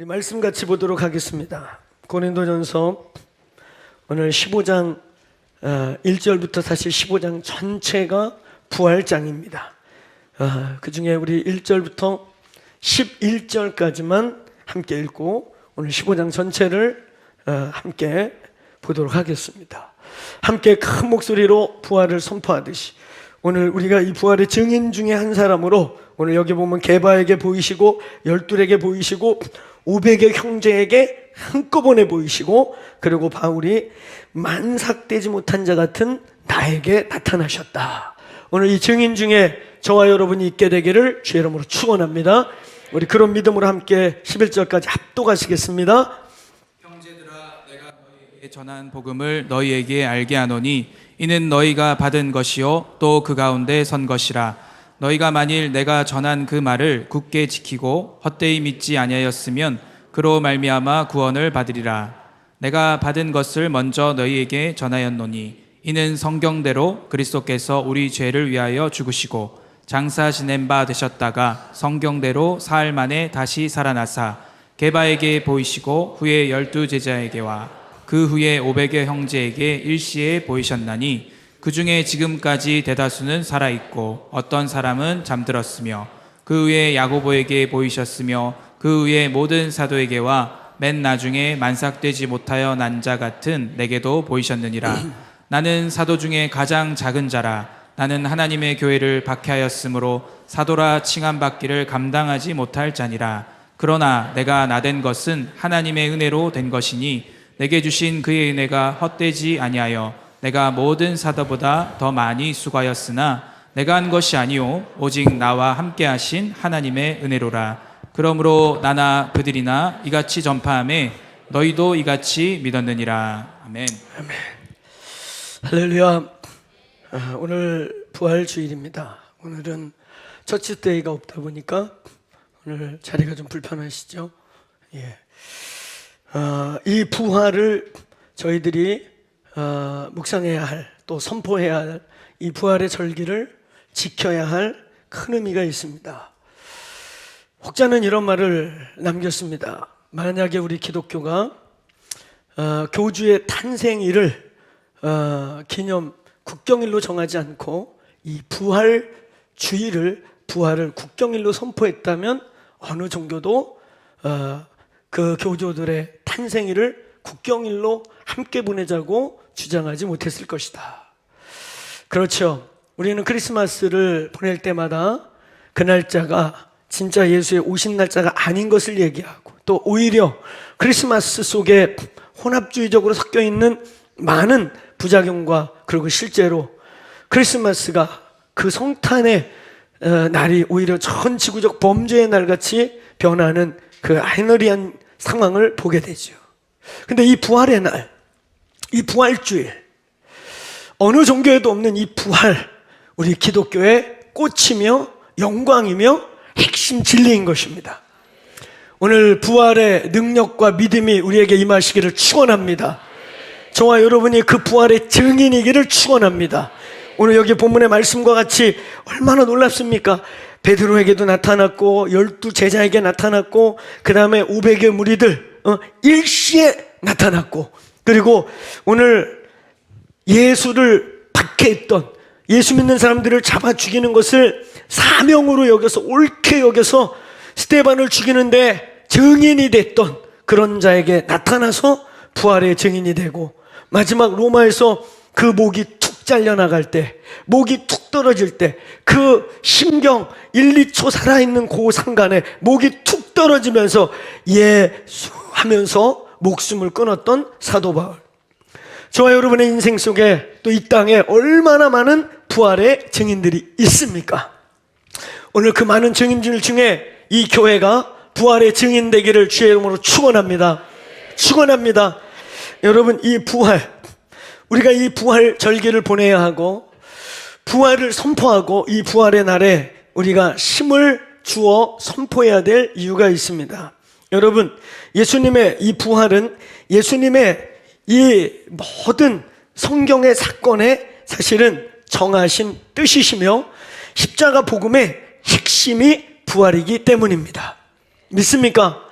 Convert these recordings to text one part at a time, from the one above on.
우리 말씀 같이 보도록 하겠습니다. 고린도전서 오늘 15장 1절부터 사실 15장 전체가 부활장입니다. 그 중에 우리 1절부터 11절까지만 함께 읽고 오늘 15장 전체를 함께 보도록 하겠습니다. 함께 큰 목소리로 부활을 선포하듯이 오늘 우리가 이 부활의 증인 중에 한 사람으로 오늘 여기 보면 게바에게 보이시고 열둘에게 보이시고 500의 형제에게 한꺼번에 보이시고 그리고 바울이 만삭되지 못한 자 같은 나에게 나타나셨다. 오늘 이 증인 중에 저와 여러분이 있게 되기를 주의 이름으로 축원합니다. 우리 그런 믿음으로 함께 11절까지 합독하시겠습니다. 형제들아, 내가 너희에게 전한 복음을 너희에게 알게 하노니 이는 너희가 받은 것이요 또 그 가운데 선 것이라. 너희가 만일 내가 전한 그 말을 굳게 지키고 헛되이 믿지 아니하였으면 그로 말미암아 구원을 받으리라. 내가 받은 것을 먼저 너희에게 전하였노니 이는 성경대로 그리스도께서 우리 죄를 위하여 죽으시고 장사 지낸 바 되셨다가 성경대로 사흘 만에 다시 살아나사 게바에게 보이시고 후에 12 제자에게와 그 후에 500의 형제에게 일시에 보이셨나니 그 중에 지금까지 대다수는 살아있고 어떤 사람은 잠들었으며 그 후에 야고보에게 보이셨으며 그 후에 모든 사도에게와 맨 나중에 만삭되지 못하여 난 자 같은 내게도 보이셨느니라. 나는 사도 중에 가장 작은 자라. 나는 하나님의 교회를 박해하였으므로 사도라 칭함받기를 감당하지 못할 자니라. 그러나 내가 나된 것은 하나님의 은혜로 된 것이니 내게 주신 그의 은혜가 헛되지 아니하여 내가 모든 사도보다 더 많이 수고하였으나 내가 한 것이 아니요 오직 나와 함께 하신 하나님의 은혜로라. 그러므로 나나 그들이나 이같이 전파하매 너희도 이같이 믿었느니라. 아멘. 아멘. 할렐루야. 오늘 부활주일입니다. 오늘은 처치데이가 없다 보니까 오늘 자리가 좀 불편하시죠? 예. 이 부활을 저희들이 묵상해야 할, 또 선포해야 할 이 부활의 절기를 지켜야 할 큰 의미가 있습니다. 혹자는 이런 말을 남겼습니다. 만약에 우리 기독교가 교주의 탄생일을 기념 국경일로 정하지 않고 이 부활주의를 부활을 국경일로 선포했다면 어느 종교도 그 교조들의 탄생일을 국경일로 함께 보내자고 주장하지 못했을 것이다. 그렇죠. 우리는 크리스마스를 보낼 때마다 그 날짜가 진짜 예수의 오신 날짜가 아닌 것을 얘기하고 또 오히려 크리스마스 속에 혼합주의적으로 섞여 있는 많은 부작용과 그리고 실제로 크리스마스가 그 성탄의 날이 오히려 전 지구적 범죄의 날같이 변하는 그 아이러니한 상황을 보게 되죠. 근데 이 부활의 날, 이 부활주일, 어느 종교에도 없는 이 부활, 우리 기독교의 꽃이며 영광이며 핵심 진리인 것입니다. 오늘 부활의 능력과 믿음이 우리에게 임하시기를 축원합니다. 저와 여러분이 그 부활의 증인이기를 축원합니다. 오늘 여기 본문의 말씀과 같이 얼마나 놀랍습니까? 베드로에게도 나타났고 12 제자에게 나타났고 그 다음에 500의 무리들 일시에 나타났고 그리고 오늘 예수를 박해했던 예수 믿는 사람들을 잡아 죽이는 것을 사명으로 여겨서 옳게 여겨서 스데반을 죽이는데 증인이 됐던 그런 자에게 나타나서 부활의 증인이 되고 마지막 로마에서 그 목이 툭 잘려나갈 때 목이 툭 떨어질 때 그 심경 1, 2초 살아있는 그 상간에 목이 툭 떨어지면서 예수 하면서 목숨을 끊었던 사도 바울. 저와 여러분의 인생 속에 또 이 땅에 얼마나 많은 부활의 증인들이 있습니까? 오늘 그 많은 증인들 중에 이 교회가 부활의 증인 되기를 주의 이름으로 축원합니다. 축원합니다. 여러분, 이 부활, 우리가 이 부활 절기를 보내야 하고 부활을 선포하고 이 부활의 날에 우리가 힘을 주어 선포해야 될 이유가 있습니다. 여러분, 예수님의 이 부활은 예수님의 이 모든 성경의 사건의 사실은 정하신 뜻이시며 십자가 복음의 핵심이 부활이기 때문입니다. 믿습니까?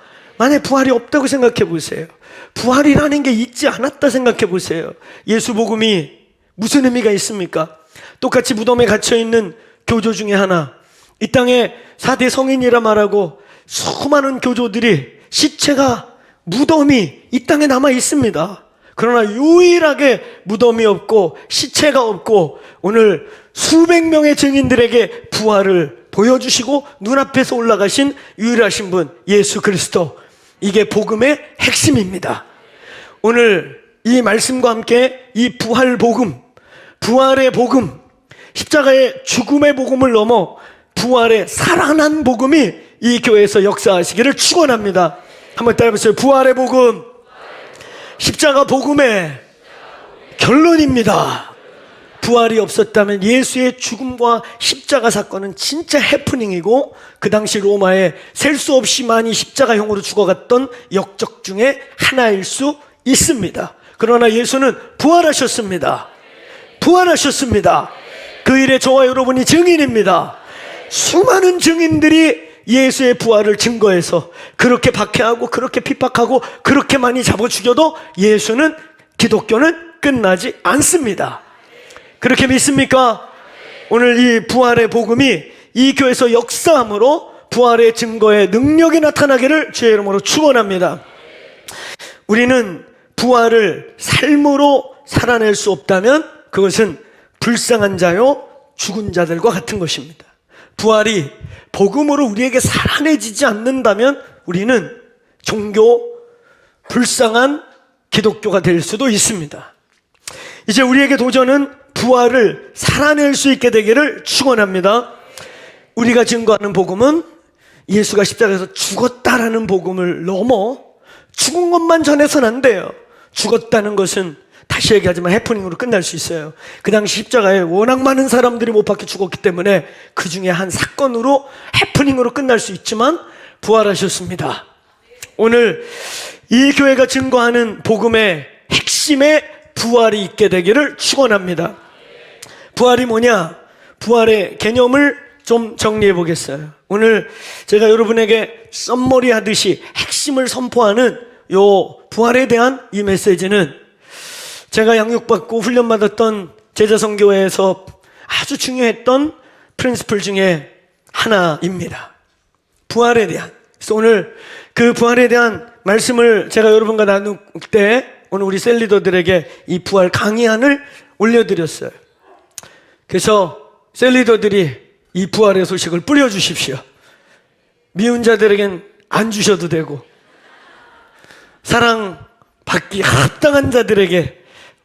만약 부활이 없다고 생각해 보세요. 부활이라는 게 있지 않았다 생각해 보세요. 예수 복음이 무슨 의미가 있습니까? 똑같이 무덤에 갇혀있는 교조 중에 하나, 이 땅에 4대 성인이라 말하고 수많은 교조들이 시체가 무덤이 이 땅에 남아 있습니다. 그러나 유일하게 무덤이 없고 시체가 없고 오늘 수백 명의 증인들에게 부활을 보여주시고 눈앞에서 올라가신 유일하신 분 예수 그리스도, 이게 복음의 핵심입니다. 오늘 이 말씀과 함께 이 부활 복음, 부활의 복음, 십자가의 죽음의 복음을 넘어 부활의 살아난 복음이 이 교회에서 역사하시기를 축원합니다. 한번 따라해보세요. 부활의 복음, 십자가 복음의 결론입니다. 부활이 없었다면 예수의 죽음과 십자가 사건은 진짜 해프닝이고, 그 당시 로마에 셀 수 없이 많이 십자가형으로 죽어갔던 역적 중에 하나일 수 있습니다. 그러나 예수는 부활하셨습니다. 부활하셨습니다. 그 일에 저와 여러분이 증인입니다. 수많은 증인들이 예수의 부활을 증거해서 그렇게 박해하고 그렇게 핍박하고 그렇게 많이 잡아 죽여도 예수는, 기독교는 끝나지 않습니다. 그렇게 믿습니까? 오늘 이 부활의 복음이 이 교회에서 역사함으로 부활의 증거의 능력이 나타나기를 주의 이름으로 축원합니다. 우리는 부활을 삶으로 살아낼 수 없다면 그것은 불쌍한 자요 죽은 자들과 같은 것입니다. 부활이 복음으로 우리에게 살아내지지 않는다면 우리는 종교, 불쌍한 기독교가 될 수도 있습니다. 이제 우리에게 도전은 부활을 살아낼 수 있게 되기를 축원합니다. 우리가 증거하는 복음은 예수가 십자가에서 죽었다라는 복음을 넘어 죽은 것만 전해서는 안 돼요. 죽었다는 것은 다시 얘기하지만 해프닝으로 끝날 수 있어요. 그 당시 십자가에 워낙 많은 사람들이 못 박혀 죽었기 때문에 그 중에 한 사건으로 해프닝으로 끝날 수 있지만 부활하셨습니다. 오늘 이 교회가 증거하는 복음의 핵심에 부활이 있게 되기를 축원합니다. 부활이 뭐냐? 부활의 개념을 좀 정리해 보겠어요. 오늘 제가 여러분에게 썸머리 하듯이 핵심을 선포하는 요 부활에 대한 이 메시지는 제가 양육받고 훈련받았던 제자선교회에서 아주 중요했던 프린시플 중에 하나입니다. 부활에 대한. 그래서 오늘 그 부활에 대한 말씀을 제가 여러분과 나눌 때 오늘 우리 셀리더들에게 이 부활 강의안을 올려드렸어요. 그래서 셀리더들이 이 부활의 소식을 뿌려주십시오. 미운 자들에겐 안 주셔도 되고 사랑받기 합당한 자들에게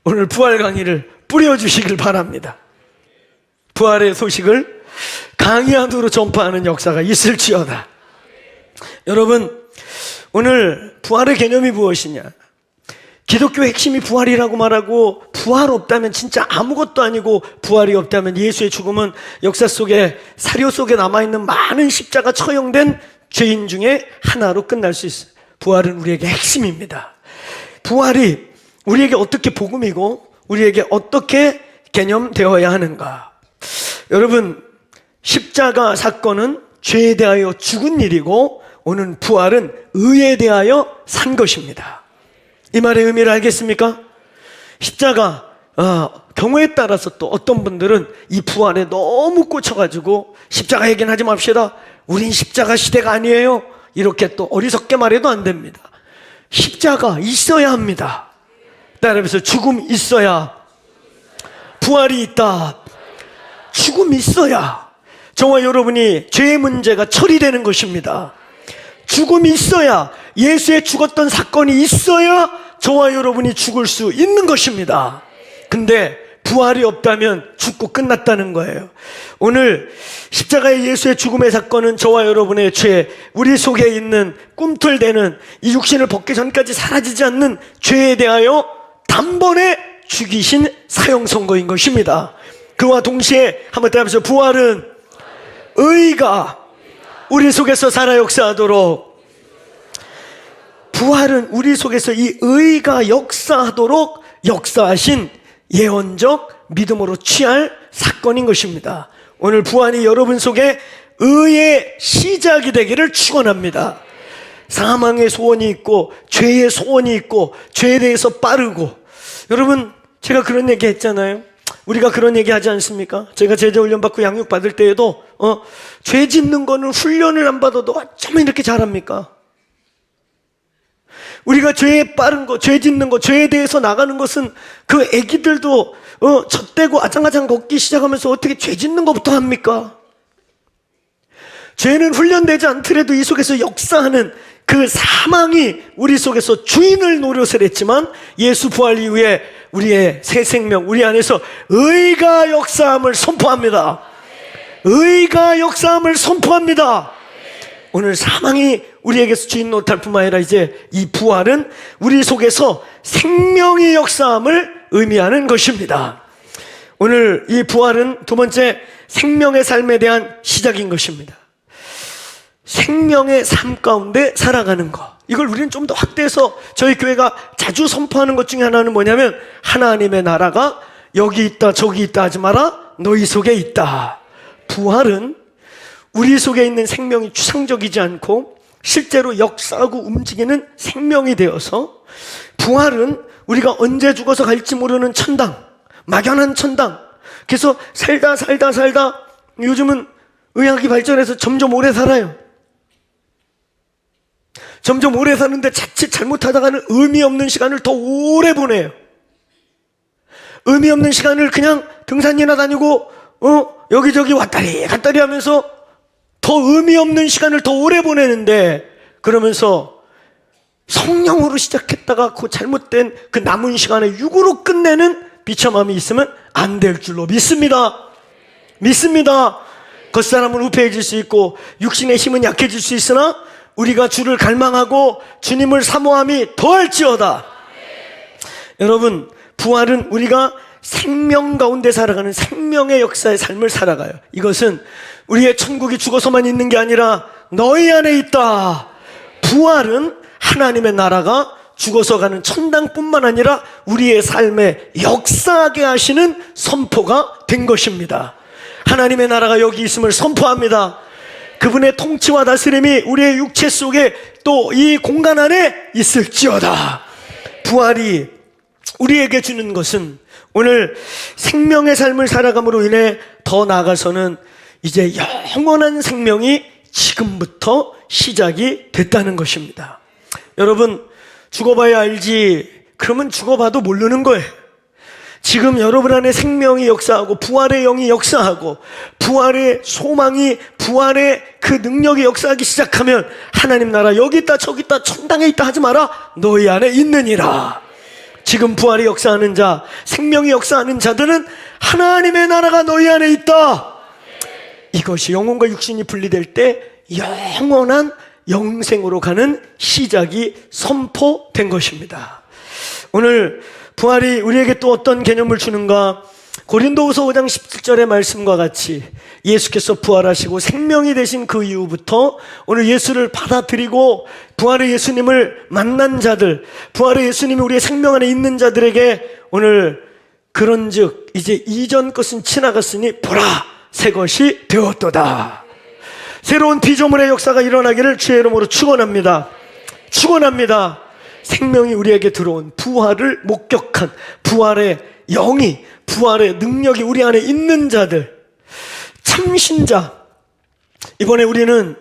오늘 부활 강의를 뿌려주시길 바랍니다. 부활의 소식을 강의안으로 전파하는 역사가 있을지어다. 여러분, 오늘 부활의 개념이 무엇이냐? 기독교의 핵심이 부활이라고 말하고, 부활 없다면 진짜 아무것도 아니고, 부활이 없다면 예수의 죽음은 역사 속에, 사료 속에 남아있는 많은 십자가 처형된 죄인 중에 하나로 끝날 수 있어요. 부활은 우리에게 핵심입니다. 부활이 우리에게 어떻게 복음이고 우리에게 어떻게 개념되어야 하는가? 여러분, 십자가 사건은 죄에 대하여 죽은 일이고 오늘 부활은 의에 대하여 산 것입니다. 이 말의 의미를 알겠습니까? 십자가 경우에 따라서 또 어떤 분들은 이 부활에 너무 꽂혀가지고 십자가 얘기는 하지 맙시다. 우린 십자가 시대가 아니에요. 이렇게 또 어리석게 말해도 안 됩니다. 십자가 있어야 합니다. 따라해서 죽음 있어야 부활이 있다. 죽음 있어야 저와 여러분이 죄의 문제가 처리되는 것입니다. 죽음이 있어야, 예수의 죽었던 사건이 있어야 저와 여러분이 죽을 수 있는 것입니다. 근데 부활이 없다면 죽고 끝났다는 거예요. 오늘 십자가의 예수의 죽음의 사건은 저와 여러분의 죄, 우리 속에 있는 꿈틀대는 이 육신을 벗기 전까지 사라지지 않는 죄에 대하여 단번에 죽이신 사형 선고인 것입니다. 그와 동시에 한번 따라해보세요. 부활은 의가 우리 속에서 살아 역사하도록, 부활은 우리 속에서 이 의가 역사하도록 역사하신 예언적 믿음으로 취할 사건인 것입니다. 오늘 부활이 여러분 속에 의의 시작이 되기를 축원합니다. 사망의 소원이 있고 죄의 소원이 있고 죄에 대해서 빠르고. 여러분, 제가 그런 얘기 했잖아요. 우리가 그런 얘기 하지 않습니까? 제가 제자훈련 받고 양육 받을 때에도 죄 짓는 거는 훈련을 안 받아도 어쩌면 이렇게 잘합니까? 우리가 죄에 빠른 거, 죄 짓는 거, 죄에 대해서 나가는 것은 그 애기들도 젖대고 아장아장 걷기 시작하면서 어떻게 죄 짓는 것부터 합니까? 죄는 훈련되지 않더라도 이 속에서 역사하는 그 사망이 우리 속에서 주인을 노릇을 했지만 예수 부활 이후에 우리의 새 생명, 우리 안에서 의가 역사함을 선포합니다. 의가 역사함을 선포합니다. 오늘 사망이 우리에게서 주인 노릇할 뿐만 아니라 이제 이 부활은 우리 속에서 생명의 역사함을 의미하는 것입니다. 오늘 이 부활은 두 번째 생명의 삶에 대한 시작인 것입니다. 생명의 삶 가운데 살아가는 것, 이걸 우리는 좀 더 확대해서 저희 교회가 자주 선포하는 것 중에 하나는 뭐냐면 하나님의 나라가 여기 있다 저기 있다 하지 마라, 너희 속에 있다. 부활은 우리 속에 있는 생명이 추상적이지 않고 실제로 역사하고 움직이는 생명이 되어서, 부활은 우리가 언제 죽어서 갈지 모르는 천당, 막연한 천당. 그래서 살다 요즘은 의학이 발전해서 점점 오래 살아요. 점점 오래 사는데 자칫 잘못하다가는 의미 없는 시간을 더 오래 보내요. 의미 없는 시간을 그냥 등산이나 다니고 여기저기 왔다리 갔다리 하면서 더 의미 없는 시간을 더 오래 보내는데, 그러면서 성령으로 시작했다가 그 잘못된 그 남은 시간을 육으로 끝내는 비참함이 있으면 안 될 줄로 믿습니다. 겉사람은 우패해질 수 있고 육신의 힘은 약해질 수 있으나 우리가 주를 갈망하고 주님을 사모함이 더할지어다. 여러분, 부활은 우리가 생명 가운데 살아가는 생명의 역사의 삶을 살아가요. 이것은 우리의 천국이 죽어서만 있는 게 아니라 너희 안에 있다. 부활은 하나님의 나라가 죽어서 가는 천당뿐만 아니라 우리의 삶에 역사하게 하시는 선포가 된 것입니다. 하나님의 나라가 여기 있음을 선포합니다. 그분의 통치와 다스림이 우리의 육체 속에 또 이 공간 안에 있을지어다. 부활이 우리에게 주는 것은 오늘 생명의 삶을 살아감으로 인해 더 나아가서는 이제 영원한 생명이 지금부터 시작이 됐다는 것입니다. 여러분, 죽어봐야 알지, 그러면 죽어봐도 모르는 거예요. 지금 여러분 안에 생명이 역사하고 부활의 영이 역사하고 부활의 소망이, 부활의 그 능력이 역사하기 시작하면 하나님 나라 여기 있다 저기 있다 천당에 있다 하지 마라, 너희 안에 있느니라. 지금 부활이 역사하는 자, 생명이 역사하는 자들은 하나님의 나라가 너희 안에 있다. 이것이 영혼과 육신이 분리될 때 영원한 영생으로 가는 시작이 선포된 것입니다. 오늘 부활이 우리에게 또 어떤 개념을 주는가? 고린도후서 5장 17절의 말씀과 같이 예수께서 부활하시고 생명이 되신 그 이후부터 오늘 예수를 받아들이고 부활의 예수님을 만난 자들, 부활의 예수님이 우리의 생명 안에 있는 자들에게 오늘 그런즉 이제 이전 것은 지나갔으니 보라 새 것이 되었도다. 새로운 피조물의 역사가 일어나기를 주의 이름으로 축원합니다. 생명이 우리에게 들어온 부활을 목격한 부활의 영이, 부활의 능력이 우리 안에 있는 자들, 참신자. 이번에 우리는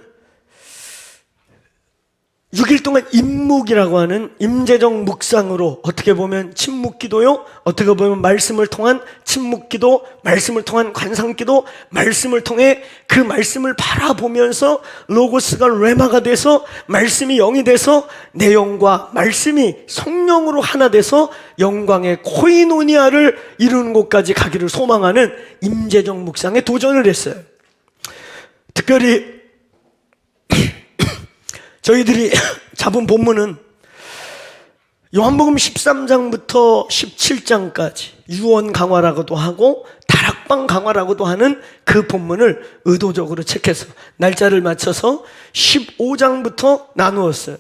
6일 동안 임묵이라고 하는 임재정 묵상으로, 어떻게 보면 침묵기도요, 어떻게 보면 말씀을 통한 침묵기도, 말씀을 통한 관상기도, 말씀을 통해 그 말씀을 바라보면서 로고스가 레마가 돼서 말씀이 영이 돼서 내 영과 말씀이 성령으로 하나 돼서 영광의 코이노니아를 이루는 곳까지 가기를 소망하는 임재정 묵상에 도전을 했어요. 특별히 저희들이 잡은 본문은 요한복음 13장부터 17장까지 유언 강화라고도 하고 다락방 강화라고도 하는 그 본문을 의도적으로 책해서 날짜를 맞춰서 15장부터 나누었어요.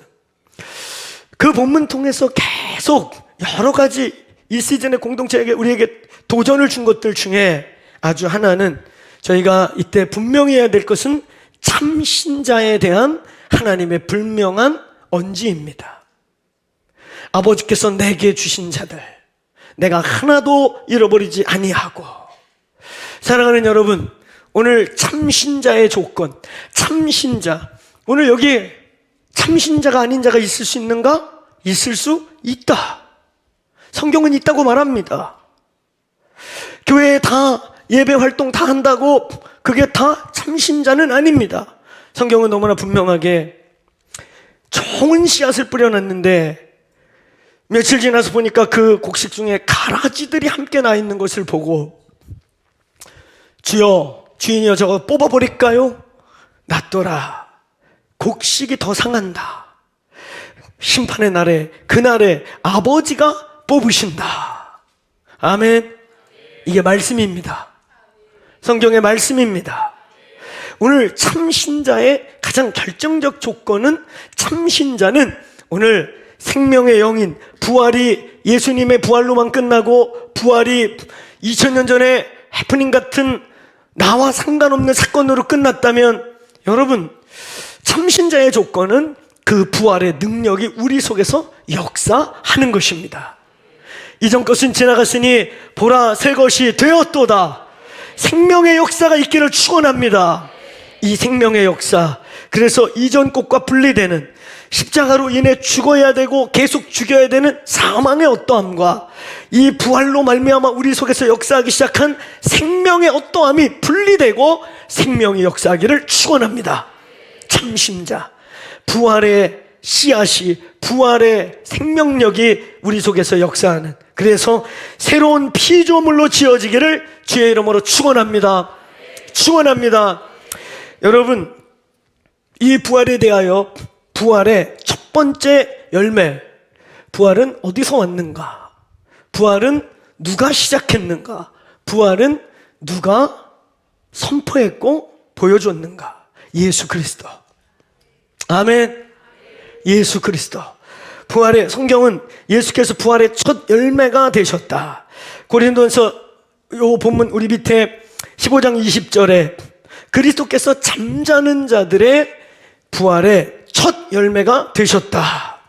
그 본문 통해서 계속 여러 가지 이 시즌의 공동체에게 우리에게 도전을 준 것들 중에 아주 하나는, 저희가 이때 분명히 해야 될 것은 참신자에 대한 하나님의 분명한 언지입니다. 아버지께서 내게 주신 자들 내가 하나도 잃어버리지 아니하고. 사랑하는 여러분, 오늘 참신자의 조건, 참신자, 오늘 여기 참신자가 아닌 자가 있을 수 있는가? 있을 수 있다. 성경은 있다고 말합니다. 교회에 다 예배 활동 다 한다고 그게 다 참신자는 아닙니다. 성경은 너무나 분명하게 좋은 씨앗을 뿌려놨는데 며칠 지나서 보니까 그 곡식 중에 가라지들이 함께 나 있는 것을 보고 주여, 주인이여, 저거 뽑아버릴까요? 놔둬라. 곡식이 더 상한다. 심판의 날에, 그날에 아버지가 뽑으신다. 아멘. 이게 말씀입니다. 성경의 말씀입니다. 오늘 참신자의 가장 결정적 조건은, 참신자는 오늘 생명의 영인, 부활이 예수님의 부활로만 끝나고 부활이 2000년 전에 해프닝 같은 나와 상관없는 사건으로 끝났다면, 여러분, 참신자의 조건은 그 부활의 능력이 우리 속에서 역사하는 것입니다. 이전 것은 지나갔으니 보라 새 것이 되었도다. 생명의 역사가 있기를 축원합니다. 이 생명의 역사, 그래서 이전 것과 분리되는, 십자가로 인해 죽어야 되고 계속 죽여야 되는 사망의 어떠함과 이 부활로 말미암아 우리 속에서 역사하기 시작한 생명의 어떠함이 분리되고 생명이 역사하기를 축원합니다. 참신자, 부활의 씨앗이, 부활의 생명력이 우리 속에서 역사하는, 그래서 새로운 피조물로 지어지기를 주의 이름으로 축원합니다. 축원합니다. 여러분, 이 부활에 대하여, 부활의 첫 번째 열매, 부활은 어디서 왔는가? 부활은 누가 시작했는가? 부활은 누가 선포했고 보여줬는가? 예수 그리스도. 아멘. 예수 그리스도. 부활의, 성경은 예수께서 부활의 첫 열매가 되셨다. 고린도전서 요 본문 우리 밑에 15장 20절에 그리스도께서 잠자는 자들의 부활의 첫 열매가 되셨다.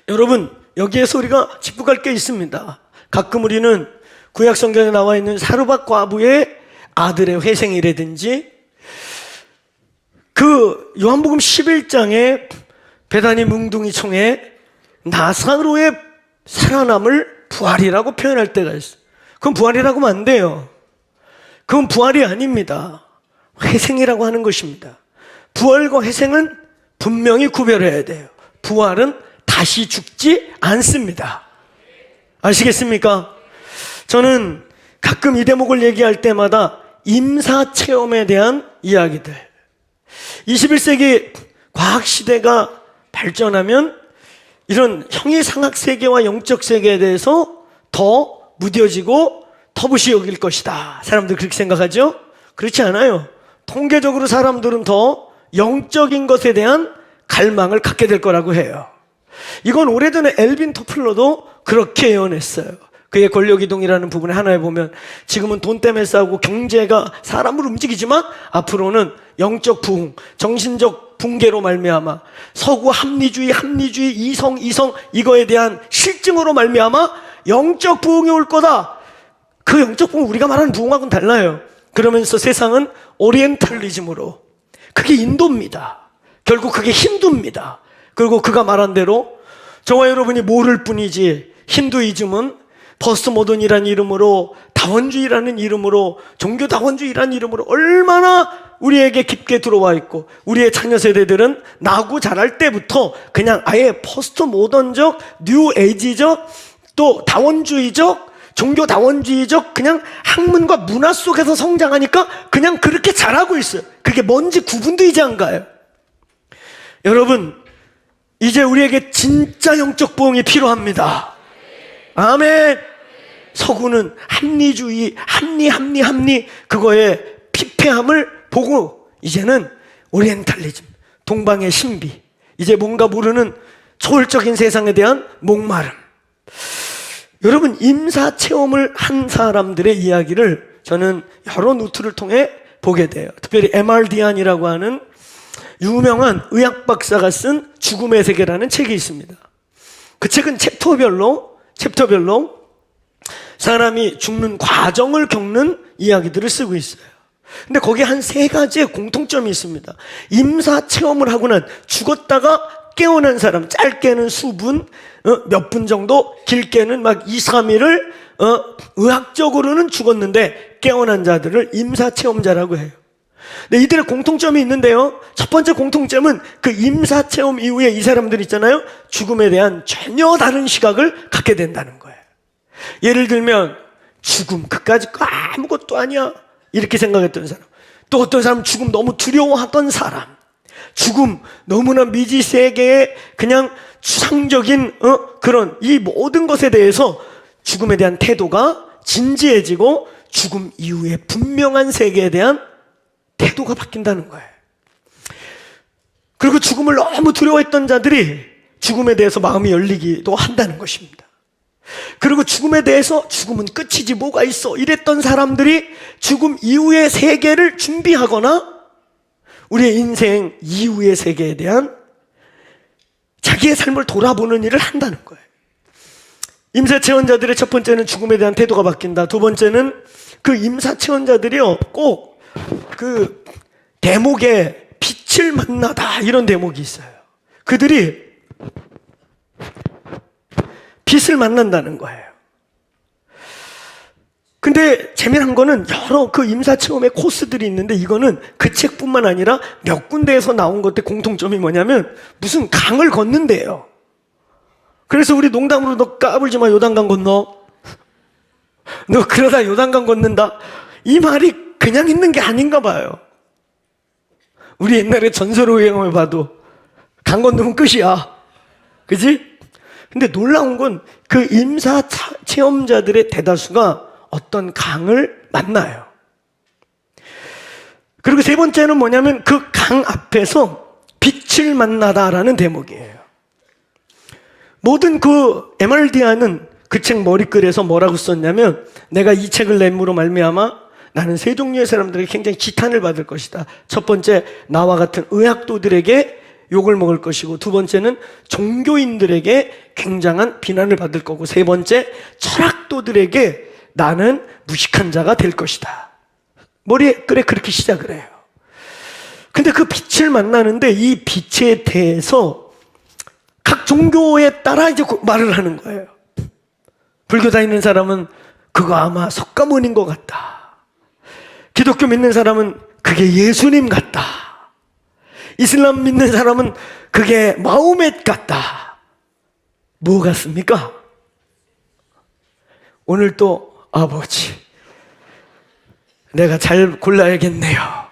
여러분, 여기에서 우리가 짚고 갈 게 있습니다. 가끔 우리는 구약 성경에 나와 있는 사르밧 과부의 아들의 회생이라든지, 그 요한복음 11장에 베다니 뭉둥이 총에 나사로의 살아남을 부활이라고 표현할 때가 있어요. 그건 부활이라고 하면 안 돼요. 그건 부활이 아닙니다. 회생이라고 하는 것입니다. 부활과 회생은 분명히 구별해야 돼요. 부활은 다시 죽지 않습니다. 아시겠습니까? 저는 가끔 이 대목을 얘기할 때마다 임사체험에 대한 이야기들, 21세기 과학시대가 발전하면 이런 형이상학세계와 영적세계에 대해서 더 무뎌지고 터부시 여길 것이다. 사람들 그렇게 생각하죠? 그렇지 않아요. 통계적으로 사람들은 더 영적인 것에 대한 갈망을 갖게 될 거라고 해요. 이건 오래전에 엘빈 토플러도 그렇게 예언했어요. 그의 권력이동이라는 부분에 하나에 보면, 지금은 돈 때문에 싸우고 경제가 사람을 움직이지만 앞으로는 영적 부흥, 정신적 붕괴로 말미암아 서구 합리주의, 이성 이거에 대한 실증으로 말미암아 영적 부흥이 올 거다. 그 영적 부흥, 우리가 말하는 부흥하고는 달라요. 그러면서 세상은 오리엔탈리즘으로, 그게 인도입니다. 결국 그게 힌두입니다. 그리고 그가 말한 대로 저와 여러분이 모를 뿐이지, 힌두이즘은 포스트모던이라는 이름으로, 다원주의라는 이름으로, 종교다원주의라는 이름으로 얼마나 우리에게 깊게 들어와 있고, 우리의 자녀 세대들은 나고 자랄 때부터 그냥 아예 포스트모던적, 뉴에이지적, 또 다원주의적, 종교다원주의적 그냥 학문과 문화 속에서 성장하니까 그냥 그렇게 자라고 있어요. 그게 뭔지 구분도 이제 안 가요. 여러분, 이제 우리에게 진짜 영적 부흥이 필요합니다. 아멘. 서구는 합리주의, 합리 그거의 피폐함을 보고 이제는 오리엔탈리즘, 동방의 신비, 이제 뭔가 모르는 초월적인 세상에 대한 목마름. 여러분, 임사 체험을 한 사람들의 이야기를 저는 여러 노트를 통해 보게 돼요. 특별히 MR 디안이라고 하는 유명한 의학 박사가 쓴 죽음의 세계라는 책이 있습니다. 그 책은 챕터별로 사람이 죽는 과정을 겪는 이야기들을 쓰고 있어요. 근데 거기에 한 3가지의 공통점이 있습니다. 임사 체험을 하고 난 죽었다가 깨어난 사람, 짧게는 수분, 몇 분 정도, 길게는 막 2, 3일을 의학적으로는 죽었는데 깨어난 자들을 임사 체험자라고 해요. 근데 이들의 공통점이 있는데요. 첫 번째 공통점은 그 임사 체험 이후에 이 사람들 있잖아요. 죽음에 대한 전혀 다른 시각을 갖게 된다는 거예요. 예를 들면 죽음 그까짓 거 아무것도 아니야 이렇게 생각했던 사람, 또 어떤 사람은 죽음 너무 두려워하던 사람, 죽음 너무나 미지 세계의 그냥 추상적인 그런 이 모든 것에 대해서 죽음에 대한 태도가 진지해지고 죽음 이후에 분명한 세계에 대한 태도가 바뀐다는 거예요. 그리고 죽음을 너무 두려워했던 자들이 죽음에 대해서 마음이 열리기도 한다는 것입니다. 그리고 죽음에 대해서 죽음은 끝이지 뭐가 있어 이랬던 사람들이 죽음 이후의 세계를 준비하거나 우리의 인생 이후의 세계에 대한 자기의 삶을 돌아보는 일을 한다는 거예요. 임사체험자들의 첫 번째는 죽음에 대한 태도가 바뀐다. 두 번째는 그 임사체험자들이요 꼭 그 대목에 빛을 만나다 이런 대목이 있어요. 그들이 빛을 만난다는 거예요. 근데 재미난 거는 여러 그 임사체험의 코스들이 있는데 이거는 그 책뿐만 아니라 몇 군데에서 나온 것들 공통점이 뭐냐면 무슨 강을 걷는데요. 그래서 우리 농담으로 너 까불지 마 요단강 건너. 너 그러다 요단강 걷는다. 이 말이 그냥 있는 게 아닌가 봐요. 우리 옛날에 전설의 여행을 봐도 강 건너면 끝이야. 그지? 근데 놀라운 건 그 임사 체험자들의 대다수가 어떤 강을 만나요. 그리고 세 번째는 뭐냐면 그 강 앞에서 빛을 만나다라는 대목이에요. 모든 그 에말디아는 그 책 머리글에서 뭐라고 썼냐면 내가 이 책을 냄으로 말미암아 나는 세 종류의 사람들에게 굉장히 지탄을 받을 것이다. 첫 번째 나와 같은 의학도들에게 욕을 먹을 것이고, 두 번째는 종교인들에게 굉장한 비난을 받을 거고, 세 번째 철학도들에게 나는 무식한 자가 될 것이다. 머리에 그렇게 시작을 해요. 근데 그 빛을 만나는데 이 빛에 대해서 각 종교에 따라 이제 말을 하는 거예요. 불교 다니는 사람은 그거 아마 석가모니인 것 같다. 기독교 믿는 사람은 그게 예수님 같다. 이슬람 믿는 사람은 그게 마호멧 같다. 뭐 같습니까? 오늘 또 아버지 내가 잘 골라야겠네요.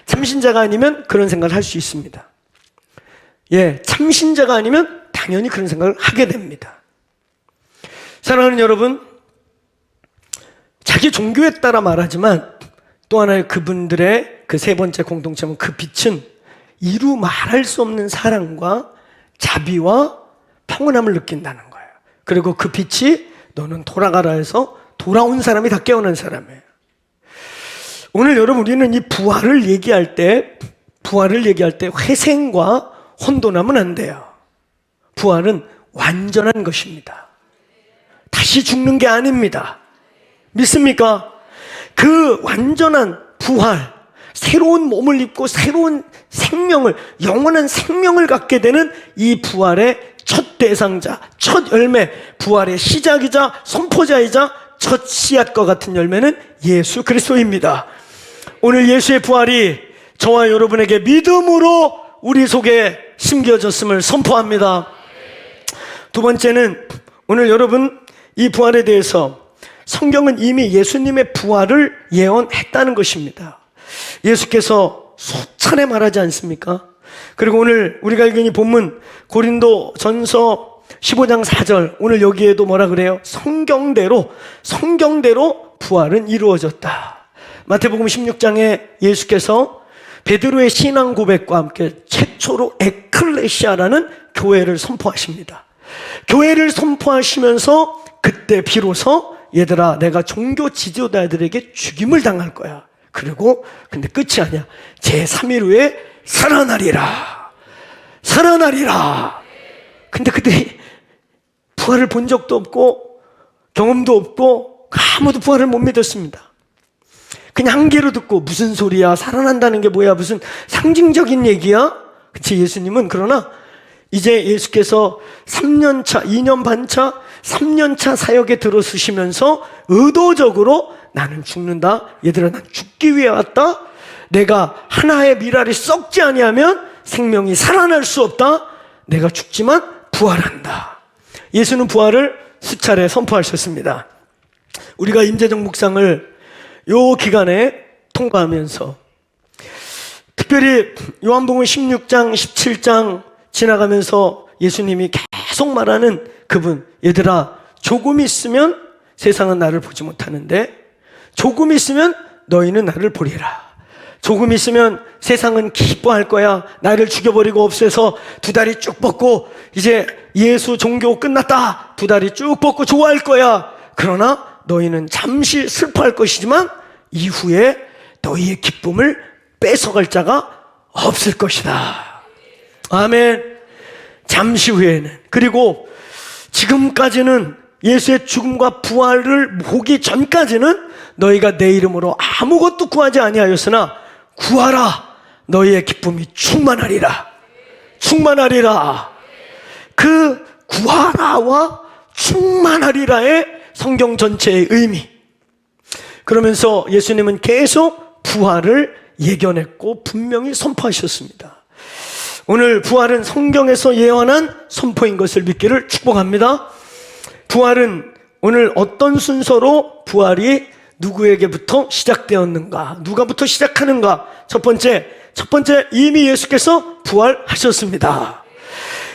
참신자가 아니면 그런 생각을 할 수 있습니다. 예, 참신자가 아니면 당연히 그런 생각을 하게 됩니다. 사랑하는 여러분, 자기 종교에 따라 말하지만 또 하나의 그분들의 그 세 번째 공통점은 그 빛은 이루 말할 수 없는 사랑과 자비와 평온함을 느낀다는 거예요. 그리고 그 빛이 너는 돌아가라 해서 돌아온 사람이 다 깨어난 사람이에요. 오늘 여러분 우리는 이 부활을 얘기할 때 회생과 혼돈하면 안 돼요. 부활은 완전한 것입니다. 다시 죽는 게 아닙니다. 믿습니까? 그 완전한 부활, 새로운 몸을 입고 새로운 생명을, 영원한 생명을 갖게 되는 이 부활의 첫 대상자, 첫 열매, 부활의 시작이자 선포자이자 첫 씨앗과 같은 열매는 예수 그리스도입니다. 오늘 예수의 부활이 저와 여러분에게 믿음으로 우리 속에 심겨졌음을 선포합니다. 두 번째는 오늘 여러분 이 부활에 대해서 성경은 이미 예수님의 부활을 예언했다는 것입니다. 예수께서 수차례 말하지 않습니까? 그리고 오늘 우리가 읽은 이 본문 고린도 전서 15장 4절, 오늘 여기에도 뭐라 그래요? 성경대로 부활은 이루어졌다. 마태복음 16장에 예수께서 베드로의 신앙 고백과 함께 최초로 에클레시아라는 교회를 선포하십니다. 교회를 선포하시면서 그때 비로소 얘들아 내가 종교 지도자들에게 죽임을 당할 거야. 그리고 근데 끝이 아니야. 제3일 후에 살아나리라. 살아나리라. 근데 그들이 부활을 본 적도 없고 경험도 없고 아무도 부활을 못 믿었습니다. 그냥 한 귀로 듣고 무슨 소리야, 살아난다는 게 뭐야, 무슨 상징적인 얘기야? 그치, 예수님은. 그러나 이제 예수께서 3년차, 2년 반차, 3년차 사역에 들어서시면서 의도적으로 나는 죽는다. 얘들아, 난 죽기 위해 왔다. 내가 하나의 미랄이 썩지 아니하면 생명이 살아날 수 없다. 내가 죽지만 부활한다. 예수는 부활을 수차례 선포하셨습니다. 우리가 임재정 묵상을 요 기간에 통과하면서 특별히 요한복음 16장, 17장 지나가면서 예수님이 계속 말하는 그분, 얘들아, 조금 있으면 세상은 나를 보지 못하는데 조금 있으면 너희는 나를 보리라. 조금 있으면 세상은 기뻐할 거야. 나를 죽여버리고 없애서 두 다리 쭉 뻗고 이제 예수 종교 끝났다. 두 다리 쭉 뻗고 좋아할 거야. 그러나 너희는 잠시 슬퍼할 것이지만 이후에 너희의 기쁨을 뺏어갈 자가 없을 것이다. 아멘. 잠시 후에는. 그리고 지금까지는 예수의 죽음과 부활을 보기 전까지는 너희가 내 이름으로 아무것도 구하지 아니하였으나 구하라. 너희의 기쁨이 충만하리라. 충만하리라. 그 구하라와 충만하리라의 성경 전체의 의미. 그러면서 예수님은 계속 부활을 예견했고 분명히 선포하셨습니다. 오늘 부활은 성경에서 예언한 선포인 것을 믿기를 축복합니다. 부활은 오늘 어떤 순서로 부활이 누구에게부터 시작되었는가? 누가부터 시작하는가? 첫 번째 이미 예수께서 부활하셨습니다.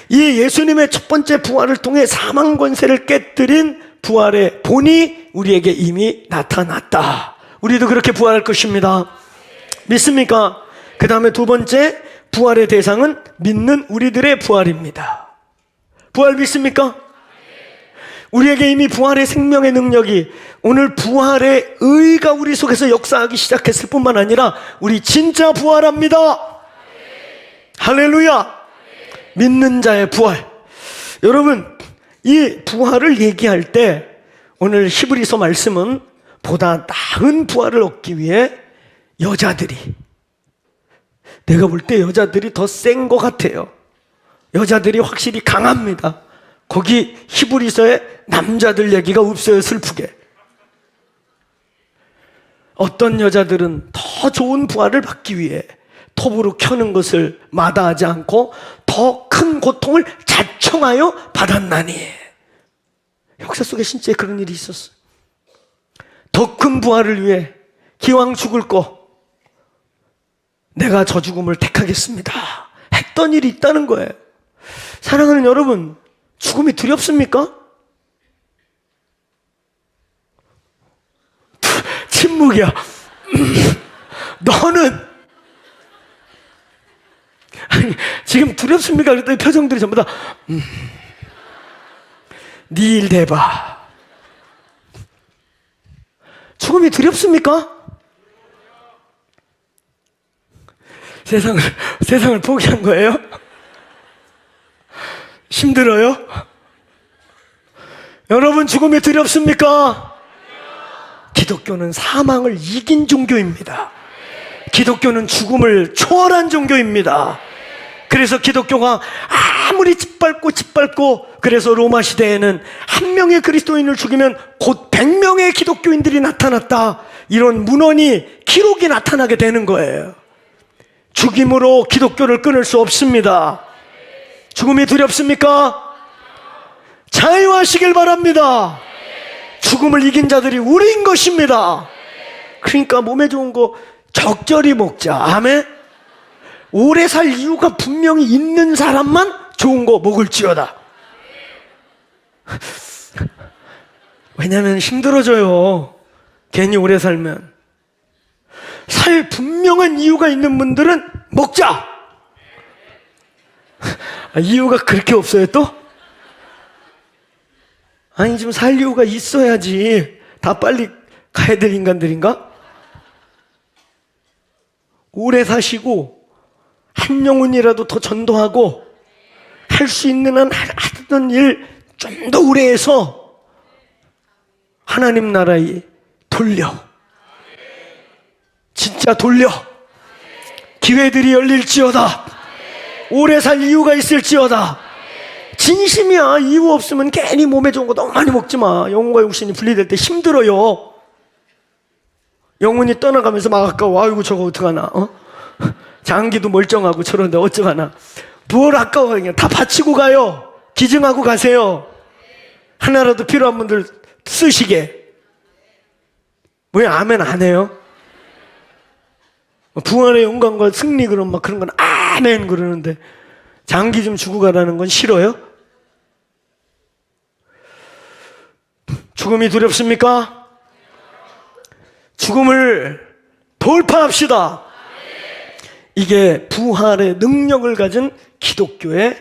이 예수님의 첫 번째 부활을 통해 사망 권세를 깨뜨린 부활의 본이 우리에게 이미 나타났다. 우리도 그렇게 부활할 것입니다. 믿습니까? 그 다음에 두 번째, 부활의 대상은 믿는 우리들의 부활입니다. 부활 믿습니까? 우리에게 이미 부활의 생명의 능력이, 오늘 부활의 의가 우리 속에서 역사하기 시작했을 뿐만 아니라 우리 진짜 부활합니다. 할렐루야. 믿는 자의 부활. 여러분, 이 부활을 얘기할 때 오늘 히브리서 말씀은 보다 나은 부활을 얻기 위해 여자들이, 내가 볼 때 여자들이 더 센 것 같아요. 여자들이 확실히 강합니다. 거기 히브리서에 남자들 얘기가 없어요. 슬프게. 어떤 여자들은 더 좋은 부활을 받기 위해 톱으로 켜는 것을 마다하지 않고 더 큰 고통을 자청하여 받았나니. 역사 속에 진짜 그런 일이 있었어요. 더 큰 부활을 위해 기왕 죽을 거 내가 저 죽음을 택하겠습니다 했던 일이 있다는 거예요. 사랑하는 여러분, 죽음이 두렵습니까? 침묵이야. 너는 아니, 지금 두렵습니까? 그랬더니 표정들이 전부 다 네 일 대봐. 죽음이 두렵습니까? 세상을 포기한 거예요? 힘들어요? 여러분, 죽음이 두렵습니까? 기독교는 사망을 이긴 종교입니다. 기독교는 죽음을 초월한 종교입니다. 그래서 기독교가 아무리 짓밟고 그래서 로마 시대에는 한 명의 그리스도인을 죽이면 곧 100명의 기독교인들이 나타났다, 이런 문헌이 기록이 나타나게 되는 거예요. 죽임으로 기독교를 끊을 수 없습니다. 죽음이 두렵습니까? 자유하시길 바랍니다. 죽음을 이긴 자들이 우리인 것입니다. 그러니까 몸에 좋은 거 적절히 먹자. 아멘. 오래 살 이유가 분명히 있는 사람만 좋은 거 먹을지어다. 왜냐면 힘들어져요. 괜히 오래 살면. 살 분명한 이유가 있는 분들은 먹자. 이유가 그렇게 없어요 또? 아니, 좀 살 이유가 있어야지 다 빨리 가야 될 인간들인가? 오래 사시고 한 영혼이라도 더 전도하고 할 수 있는 한 하던 일 좀 더 오래 해서 하나님 나라에 돌려. 진짜 돌려. 기회들이 열릴지어다. 오래 살 이유가 있을지어다. 진심이야. 이유 없으면 괜히 몸에 좋은 거 너무 많이 먹지 마. 영혼과 육신이 분리될 때 힘들어요. 영혼이 떠나가면서 막 아까워. 아이고 저거 어떡하나. 장기도 멀쩡하고 저런데 어쩌하나. 뭘 아까워. 그냥 다 바치고 가요. 기증하고 가세요. 하나라도 필요한 분들 쓰시게. 왜 아멘 안 해요? 부활의 영광과 승리 그런 막 그런 건 아멘 그러는데 장기 좀 주고 가라는 건 싫어요? 죽음이 두렵습니까? 죽음을 돌파합시다. 이게 부활의 능력을 가진 기독교의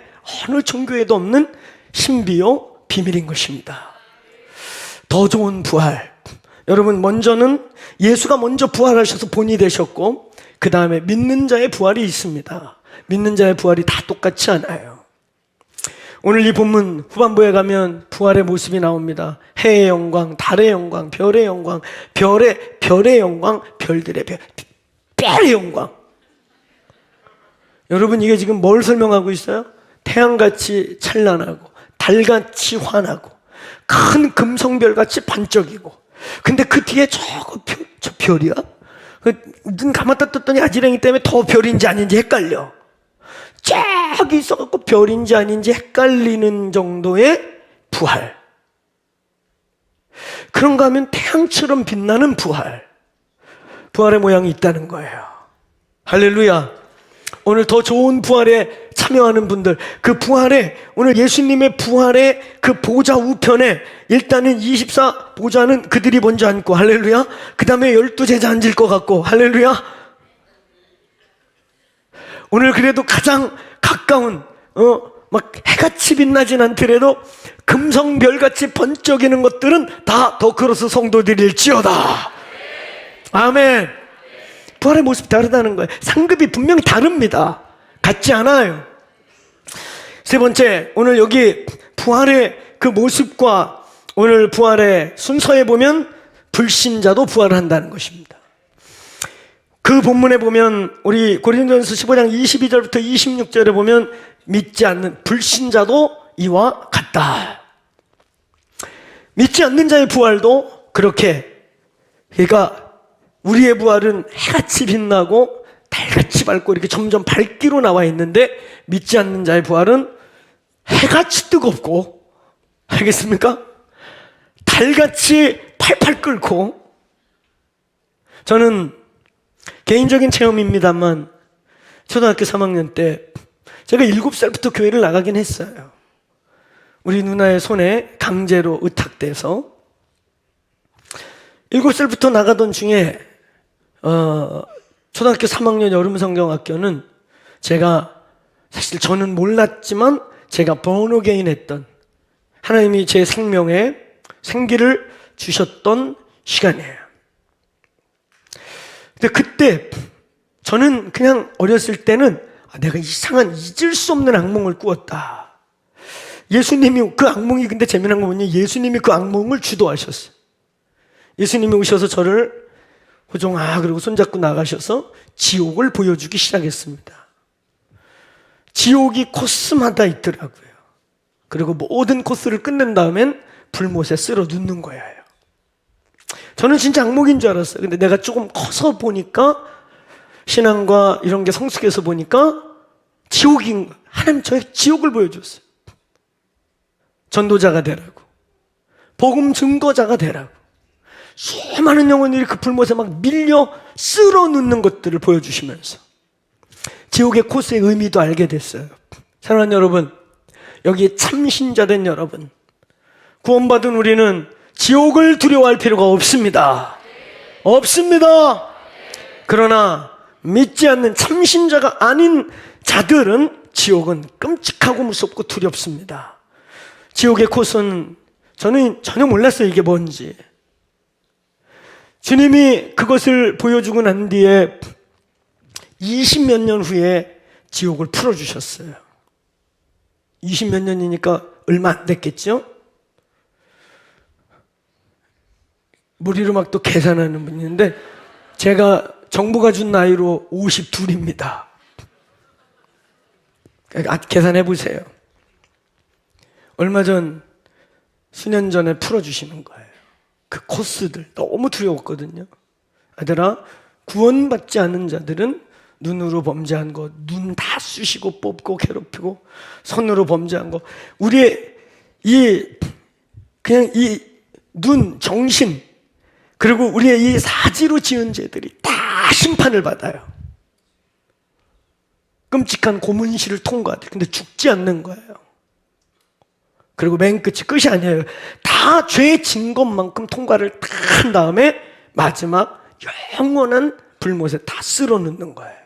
어느 종교에도 없는 신비요 비밀인 것입니다. 더 좋은 부활. 여러분, 먼저는 예수가 먼저 부활하셔서 본이 되셨고 그 다음에 믿는 자의 부활이 있습니다. 믿는 자의 부활이 다 똑같지 않아요. 오늘 이 본문 후반부에 가면 부활의 모습이 나옵니다. 해의 영광, 달의 영광, 별의 영광, 별의 영광, 별들의 별의 영광. 여러분, 이게 지금 뭘 설명하고 있어요? 태양같이 찬란하고 달같이 환하고 큰 금성별같이 반짝이고, 근데 그 뒤에 저 별이야? 눈 감았다 떴더니 아지랭이 때문에 더 별인지 아닌지 헷갈려. 쫙 있어갖고 별인지 아닌지 헷갈리는 정도의 부활. 그런가 하면 태양처럼 빛나는 부활. 부활의 모양이 있다는 거예요. 할렐루야. 오늘 더 좋은 부활에 참여하는 분들, 그 부활에, 오늘 예수님의 부활의 그 보좌 우편에 일단은 24 보좌는 그들이 먼저 앉고, 할렐루야. 그 다음에 12제자 앉을 것 같고, 할렐루야. 오늘 그래도 가장 가까운, 막 해같이 빛나진 않더라도 금성별같이 번쩍이는 것들은 다 더 크로스 성도들일지어다. 아멘. 부활의 모습이 다르다는 거예요. 상급이 분명히 다릅니다. 같지 않아요. 세 번째, 오늘 여기 부활의 그 모습과 오늘 부활의 순서에 보면 불신자도 부활한다는 것입니다. 그 본문에 보면 우리 고린도전서 15장 22절부터 26절에 보면 믿지 않는 불신자도 이와 같다. 믿지 않는 자의 부활도 그렇게, 그러니까 우리의 부활은 해같이 빛나고 달같이 밝고 이렇게 점점 밝기로 나와 있는데, 믿지 않는 자의 부활은 해같이 뜨겁고, 알겠습니까? 달같이 팔팔 끓고. 저는 개인적인 체험입니다만 초등학교 3학년 때 제가 7살부터 교회를 나가긴 했어요. 우리 누나의 손에 강제로 의탁돼서 7살부터 나가던 중에 초등학교 3학년 여름성경학교는 제가, 사실 저는 몰랐지만 제가 번호게인 했던, 하나님이 제 생명에 생기를 주셨던 시간이에요. 근데 그때 저는 그냥 어렸을 때는 내가 이상한 잊을 수 없는 악몽을 꾸었다. 예수님이, 그 악몽이 근데 재미난 거 뭐냐, 예수님이 그 악몽을 주도하셨어요. 예수님이 오셔서 저를 호종아 그리고 손잡고 나가셔서 지옥을 보여주기 시작했습니다. 지옥이 코스마다 있더라고요. 그리고 모든 코스를 끝낸 다음엔 불못에 쓸어 눕는 거예요. 저는 진짜 악몽인 줄 알았어요. 근데 내가 조금 커서 보니까, 신앙과 이런 게 성숙해서 보니까 지옥인 거예요. 하나님 저에게 지옥을 보여줬어요. 전도자가 되라고, 복음 증거자가 되라고, 수많은 영혼들이 그 불못에 막 밀려 쓸어 눕는 것들을 보여주시면서 지옥의 코스의 의미도 알게 됐어요. 사랑하는 여러분, 여기에 참신자된 여러분, 구원받은 우리는 지옥을 두려워할 필요가 없습니다. 없습니다. 그러나 믿지 않는 참신자가 아닌 자들은 지옥은 끔찍하고 무섭고 두렵습니다. 지옥의 코스는 저는 전혀 몰랐어요. 이게 뭔지. 주님이 그것을 보여주고 난 뒤에 20몇 년 후에 지옥을 풀어주셨어요. 20몇 년이니까 얼마 안 됐겠죠? 머리로 막 또 계산하는 분인데 제가 정부가 준 나이로 52입니다. 계산해 보세요. 얼마 전 수년 전에 풀어주시는 거예요. 그 코스들 너무 두려웠거든요. 아들아, 구원받지 않은 자들은 눈으로 범죄한 거, 눈 다 쑤시고 뽑고 괴롭히고, 손으로 범죄한 거, 우리의 그냥 이 눈, 정신, 그리고 우리의 이 사지로 지은 죄들이 다 심판을 받아요. 끔찍한 고문실을 통과돼. 근데 죽지 않는 거예요. 그리고 맨 끝이 아니에요. 다 죄 진 것만큼 통과를 다 한 다음에 마지막 영원한 불못에 다 쓸어 넣는 거예요.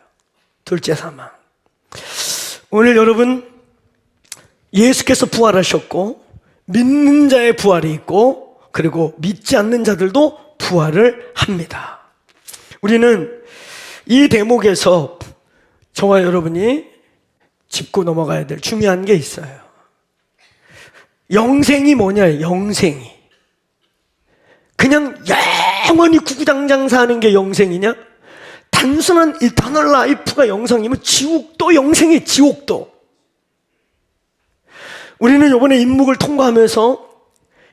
둘째 사망. 오늘 여러분, 예수께서 부활하셨고 믿는 자의 부활이 있고 그리고 믿지 않는 자들도 부활을 합니다. 우리는 이 대목에서 저와 여러분이 짚고 넘어가야 될 중요한 게 있어요. 영생이 뭐냐? 영생이 그냥 영원히 구구장장 사는 게 영생이냐? 단순한 이터널 라이프가 영생이면 지옥도 영생이 지옥도. 우리는 이번에 인묵을 통과하면서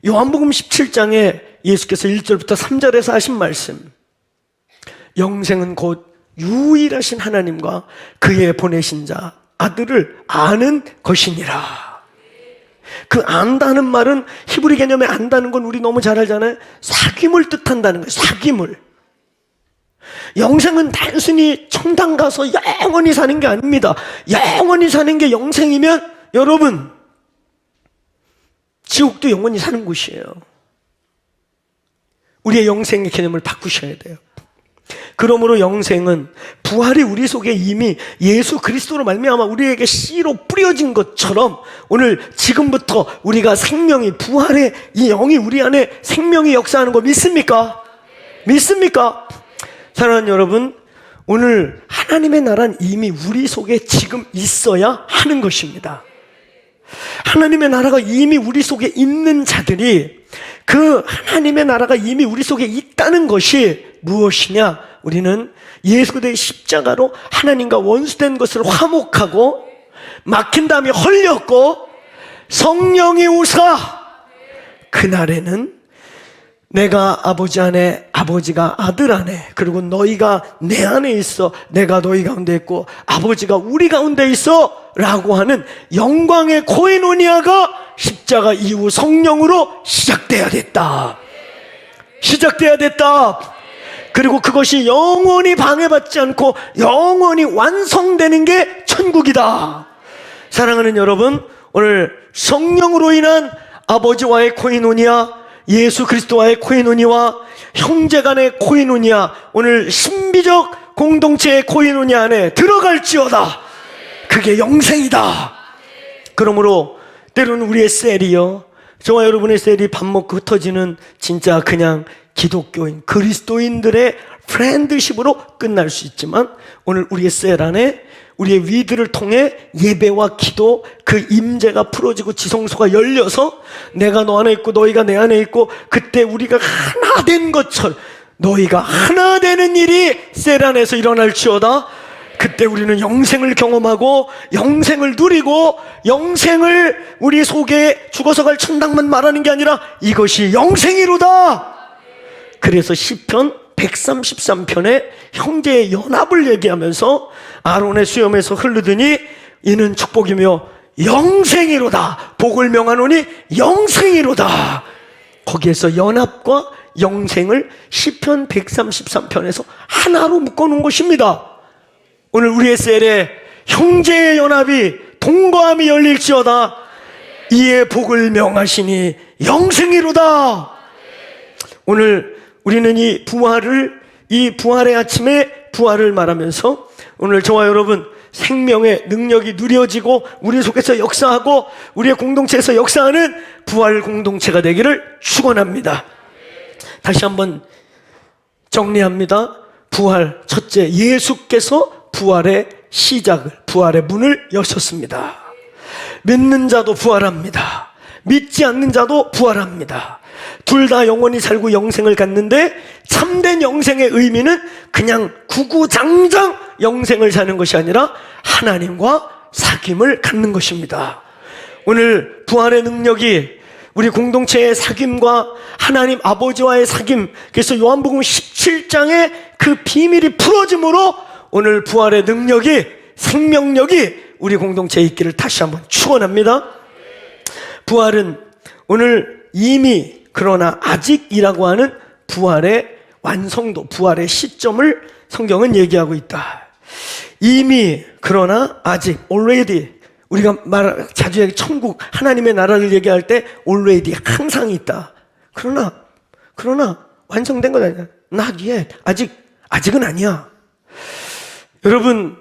요한복음 17장에 예수께서 1절부터 3절에서 하신 말씀, 영생은 곧 유일하신 하나님과 그의 보내신 자 아들을 아는 것이니라. 그 안다는 말은 히브리 개념에 안다는 건 우리 너무 잘 알잖아요. 사귐을 뜻한다는 거예요. 사귐을. 영생은 단순히 천당 가서 영원히 사는 게 아닙니다. 영원히 사는 게 영생이면 여러분, 지옥도 영원히 사는 곳이에요. 우리의 영생의 개념을 바꾸셔야 돼요. 그러므로 영생은 부활이 우리 속에 이미 예수 그리스도로 말미암아 우리에게 씨로 뿌려진 것처럼 오늘 지금부터 우리가 생명이 부활의 이 영이 우리 안에 생명이 역사하는 거 믿습니까? 믿습니까? 사랑하는 여러분, 오늘 하나님의 나라는 이미 우리 속에 지금 있어야 하는 것입니다. 하나님의 나라가 이미 우리 속에 있는 자들이 그 하나님의 나라가 이미 우리 속에 있다는 것이 무엇이냐? 우리는 예수 그리스도의 십자가로 하나님과 원수된 것을 화목하고 막힌 다음에 헐렸고 성령이 오사 그날에는 내가 아버지 안에, 아버지가 아들 안에, 그리고 너희가 내 안에 있어, 내가 너희 가운데 있고 아버지가 우리 가운데 있어 라고 하는 영광의 코이노니아가 십자가 이후 성령으로 시작돼야 됐다. 시작돼야 됐다. 그리고 그것이 영원히 방해받지 않고 영원히 완성되는 게 천국이다. 사랑하는 여러분, 오늘 성령으로 인한 아버지와의 코이노니아, 예수 그리스도와의 코이노니와 형제간의 코이노니아, 오늘 신비적 공동체의 코이노니아 안에 들어갈지어다. 그게 영생이다. 그러므로 때로는 우리의 셀이요, 저와 여러분의 셀이 밥 먹고 흩어지는 진짜 그냥 기독교인 그리스도인들의 프렌드십으로 끝날 수 있지만 오늘 우리의 셀 안에 우리의 위드를 통해 예배와 기도, 그 임재가 풀어지고 지성소가 열려서 내가 너 안에 있고 너희가 내 안에 있고 그때 우리가 하나 된 것처럼 너희가 하나 되는 일이 셀 안에서 일어날지어다. 그때 우리는 영생을 경험하고 영생을 누리고 영생을 우리 속에 죽어서 갈 천당만 말하는 게 아니라 이것이 영생이로다. 그래서 시편 133편에 형제의 연합을 얘기하면서 아론의 수염에서 흐르더니 이는 축복이며 영생이로다. 복을 명하노니 영생이로다. 거기에서 연합과 영생을 시편 133편에서 하나로 묶어놓은 것입니다. 오늘 우리의 셀에 형제의 연합이 동거함이 열릴지어다. 이에 복을 명하시니 영생이로다. 오늘 우리는 이 부활의 아침에 부활을 말하면서 오늘 저와 여러분 생명의 능력이 누려지고 우리 속에서 역사하고 우리의 공동체에서 역사하는 부활 공동체가 되기를 축원합니다. 다시 한번 정리합니다. 부활, 첫째, 예수께서 부활의 시작을, 부활의 문을 여셨습니다. 믿는 자도 부활합니다. 믿지 않는 자도 부활합니다. 둘 다 영원히 살고 영생을 갖는데 참된 영생의 의미는 그냥 구구장장 영생을 사는 것이 아니라 하나님과 사귐을 갖는 것입니다. 오늘 부활의 능력이 우리 공동체의 사귐과 하나님 아버지와의 사귐, 그래서 요한복음 17장의 그 비밀이 풀어짐으로 오늘 부활의 능력이, 생명력이 우리 공동체에 있기를 다시 한번 축원합니다. 부활은 오늘 이미 그러나 아직이라고 하는 부활의 완성도, 부활의 시점을 성경은 얘기하고 있다. 이미 그러나 아직, already, 우리가 자주 얘기 천국 하나님의 나라를 얘기할 때 already 항상 있다. 그러나 완성된 건 아니야. Not yet. 아직은 아니야. 여러분,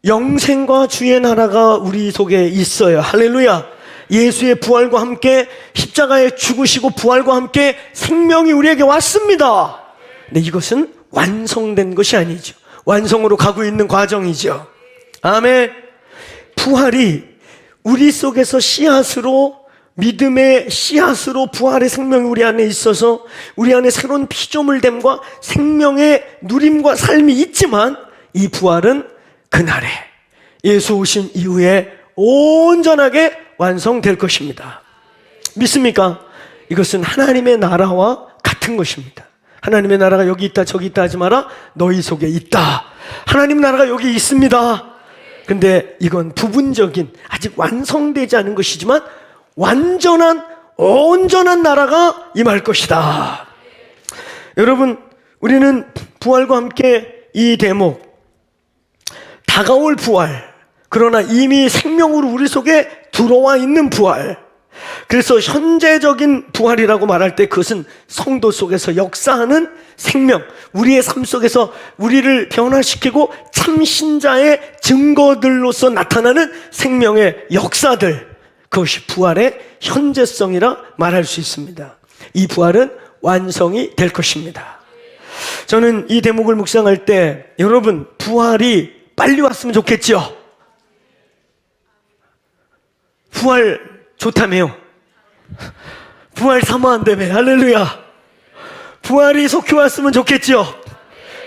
영생과 주의 나라가 우리 속에 있어요. 할렐루야. 예수의 부활과 함께 십자가에 죽으시고 부활과 함께 생명이 우리에게 왔습니다. 근데 이것은 완성된 것이 아니죠. 완성으로 가고 있는 과정이죠. 아멘. 부활이 우리 속에서 씨앗으로, 믿음의 씨앗으로 부활의 생명이 우리 안에 있어서 우리 안에 새로운 피조물됨과 생명의 누림과 삶이 있지만 이 부활은 그날에 예수 오신 이후에 온전하게 완성될 것입니다. 믿습니까? 이것은 하나님의 나라와 같은 것입니다. 하나님의 나라가 여기 있다 저기 있다 하지 마라. 너희 속에 있다. 하나님 나라가 여기 있습니다. 근데 이건 부분적인, 아직 완성되지 않은 것이지만 완전한, 온전한 나라가 임할 것이다. 여러분, 우리는 부활과 함께 이 대목, 다가올 부활, 그러나 이미 생명으로 우리 속에 들어와 있는 부활, 그래서 현재적인 부활이라고 말할 때 그것은 성도 속에서 역사하는 생명, 우리의 삶 속에서 우리를 변화시키고 참신자의 증거들로서 나타나는 생명의 역사들, 그것이 부활의 현재성이라 말할 수 있습니다. 이 부활은 완성이 될 것입니다. 저는 이 대목을 묵상할 때 여러분, 부활이 빨리 왔으면 좋겠죠? 부활 좋다며요. 부활 사모한다며. 할렐루야. 부활이 속히 왔으면 좋겠죠.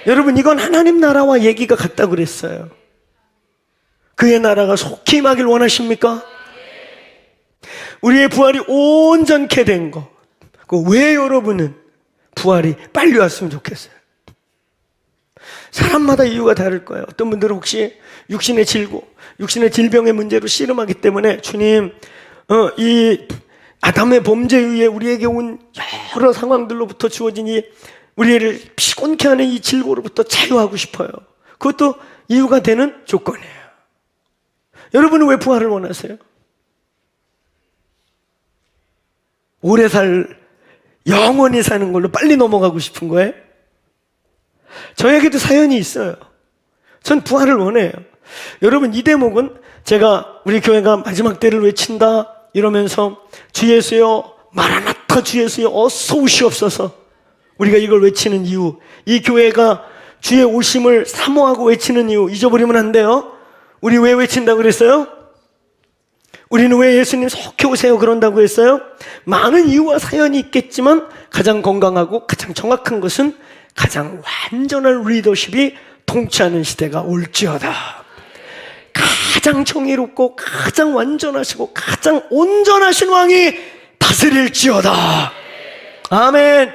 여러분, 이건 하나님 나라와 얘기가 같다고 그랬어요. 그의 나라가 속히 임하길 원하십니까? 우리의 부활이 온전케 된 거, 왜 여러분은 부활이 빨리 왔으면 좋겠어요? 사람마다 이유가 다를 거예요. 어떤 분들은 혹시 육신의 질고, 육신의 질병의 문제로 씨름하기 때문에 주님, 이 아담의 범죄에 의해 우리에게 온 여러 상황들로부터 주어진 이 우리를 피곤케 하는 이 질고로부터 자유하고 싶어요. 그것도 이유가 되는 조건이에요. 여러분은 왜 부활을 원하세요? 오래 영원히 사는 걸로 빨리 넘어가고 싶은 거예요? 저에게도 사연이 있어요. 전 부활을 원해요. 여러분, 이 대목은 제가 우리 교회가 마지막 때를 외친다 이러면서 주 예수여 마라나타 주 예수여 어서 오시옵소서, 우리가 이걸 외치는 이유, 이 교회가 주의 오심을 사모하고 외치는 이유 잊어버리면 안 돼요. 우리 왜 외친다고 그랬어요? 우리는 왜 예수님 속히 오세요 그런다고 했어요? 많은 이유와 사연이 있겠지만 가장 건강하고 가장 정확한 것은 가장 완전한 리더십이 통치하는 시대가 올지어다. 가장 정의롭고 가장 완전하시고 가장 온전하신 왕이 다스릴지어다. 아멘.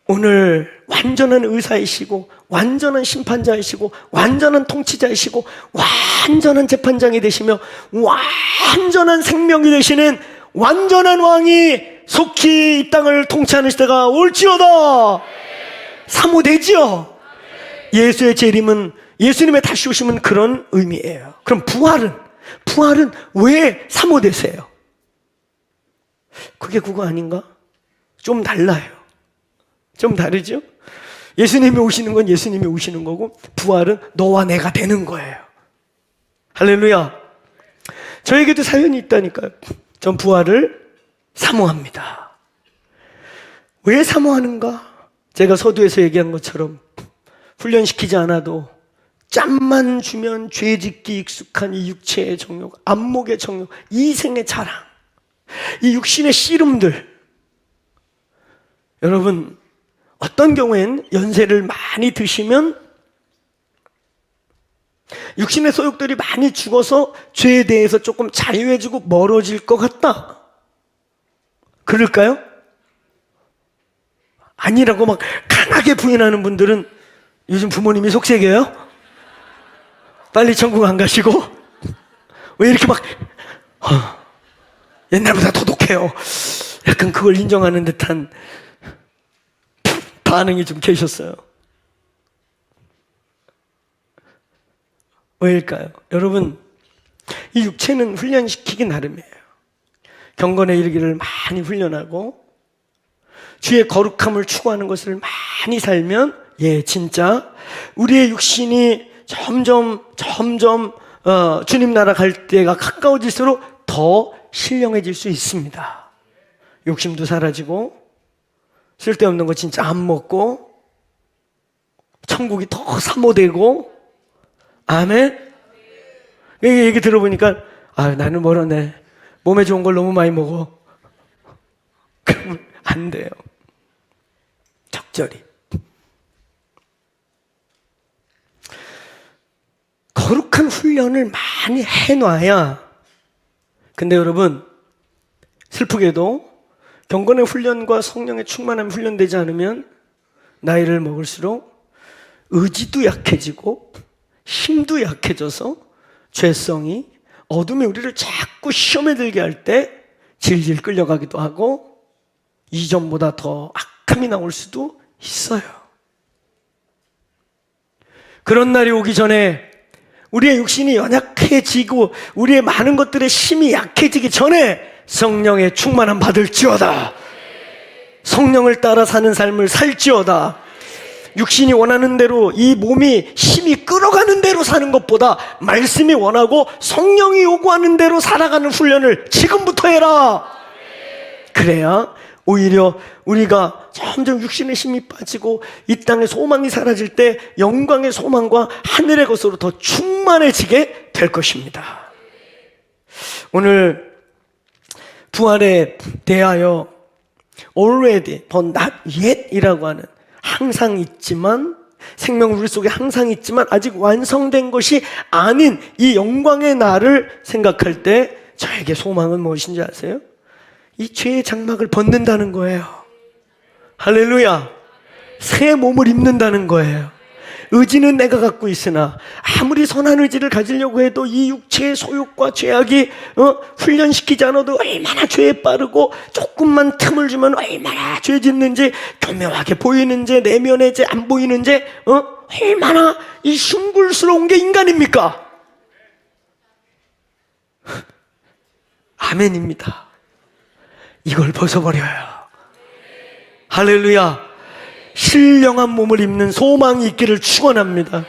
오늘 완전한 의사이시고 완전한 심판자이시고 완전한 통치자이시고 완전한 재판장이 되시며 완전한 생명이 되시는 완전한 왕이 속히 이 땅을 통치하는 시대가 올지어다. 사모되지요. 예수의 재림은, 예수님의 다시 오심은 그런 의미예요. 그럼 부활은 왜 사모되세요? 그게 그거 아닌가? 좀 달라요. 좀 다르죠? 예수님이 오시는 건 예수님이 오시는 거고, 부활은 너와 내가 되는 거예요. 할렐루야. 저에게도 사연이 있다니까요. 전 부활을 사모합니다. 왜 사모하는가? 제가 서두에서 얘기한 것처럼 훈련시키지 않아도 짬만 주면 죄짓기 익숙한 이 육체의 정욕, 안목의 정욕, 이생의 자랑, 이 육신의 씨름들. 여러분, 어떤 경우엔 연세를 많이 드시면 육신의 소욕들이 많이 죽어서 죄에 대해서 조금 자유해지고 멀어질 것 같다. 그럴까요? 아니라고 막 강하게 부인하는 분들은 요즘 부모님이 속색이에요? 빨리 천국 안 가시고? 왜 이렇게 막 옛날보다 더 독해요? 약간 그걸 인정하는 듯한 반응이 좀 계셨어요. 왜일까요? 여러분, 이 육체는 훈련시키기 나름이에요. 경건에 이르기를 많이 훈련하고 주의 거룩함을 추구하는 것을 많이 살면 진짜 우리의 육신이 점점 주님 나라 갈 때가 가까워질수록 더 신령해질 수 있습니다. 욕심도 사라지고 쓸데없는 거 진짜 안 먹고 천국이 더 사모되고. 아멘. 얘기 들어보니까 나는 멀었네. 몸에 좋은 걸 너무 많이 먹어. 그러면 안 돼요. 적절히. 거룩한 훈련을 많이 해놔야. 근데 여러분, 슬프게도 경건의 훈련과 성령의 충만함이 훈련되지 않으면 나이를 먹을수록 의지도 약해지고 힘도 약해져서 죄성이 어둠이 우리를 자꾸 시험에 들게 할 때 질질 끌려가기도 하고 이전보다 더 악함이 나올 수도 있어요. 그런 날이 오기 전에 우리의 육신이 연약해지고 우리의 많은 것들의 힘이 약해지기 전에 성령의 충만함 받을지어다. 성령을 따라 사는 삶을 살지어다. 육신이 원하는 대로 이 몸이 힘이 끌어가는 대로 사는 것보다 말씀이 원하고 성령이 요구하는 대로 살아가는 훈련을 지금부터 해라. 그래야 오히려 우리가 점점 육신의 힘이 빠지고 이 땅의 소망이 사라질 때 영광의 소망과 하늘의 것으로 더 충만해지게 될 것입니다. 오늘 부활에 대하여 already, but not yet 이라고 하는 항상 있지만 생명은 우리 속에 항상 있지만 아직 완성된 것이 아닌 이 영광의 날을 생각할 때 저에게 소망은 무엇인지 아세요? 이 죄의 장막을 벗는다는 거예요. 할렐루야. 새 몸을 입는다는 거예요. 의지는 내가 갖고 있으나 아무리 선한 의지를 가지려고 해도 이 육체의 소욕과 죄악이 훈련시키지 않아도 얼마나 죄에 빠르고 조금만 틈을 주면 얼마나 죄 짓는지 교묘하게 보이는지 내면에 죄 안 보이는지 얼마나 이 흉굴스러운 게 인간입니까? 아멘입니다. 이걸 벗어버려요. 할렐루야. 신령한 몸을 입는 소망이 있기를 축원합니다.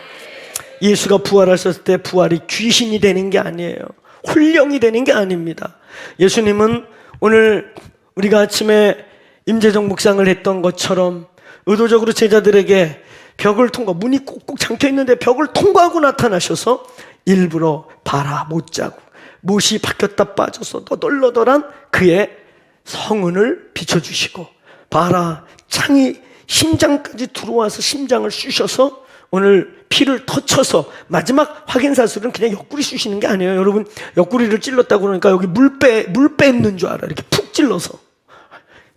예수가 부활하셨을 때 부활이 귀신이 되는 게 아니에요. 훈령이 되는 게 아닙니다. 예수님은 오늘 우리가 아침에 임재정 묵상을 했던 것처럼 의도적으로 제자들에게 벽을 통과, 문이 꼭꼭 잠겨 있는데 벽을 통과하고 나타나셔서 일부러 봐라 못 자고 못이 바뀌었다 빠져서 너덜너덜한 그의 성은을 비춰주시고 봐라 창이 심장까지 들어와서 심장을 쑤셔서 오늘 피를 터쳐서 마지막 확인사실은 그냥 옆구리 쑤시는 게 아니에요. 여러분 옆구리를 찔렀다고 그러니까 여기 물 뺏는 줄 알아. 이렇게 푹 찔러서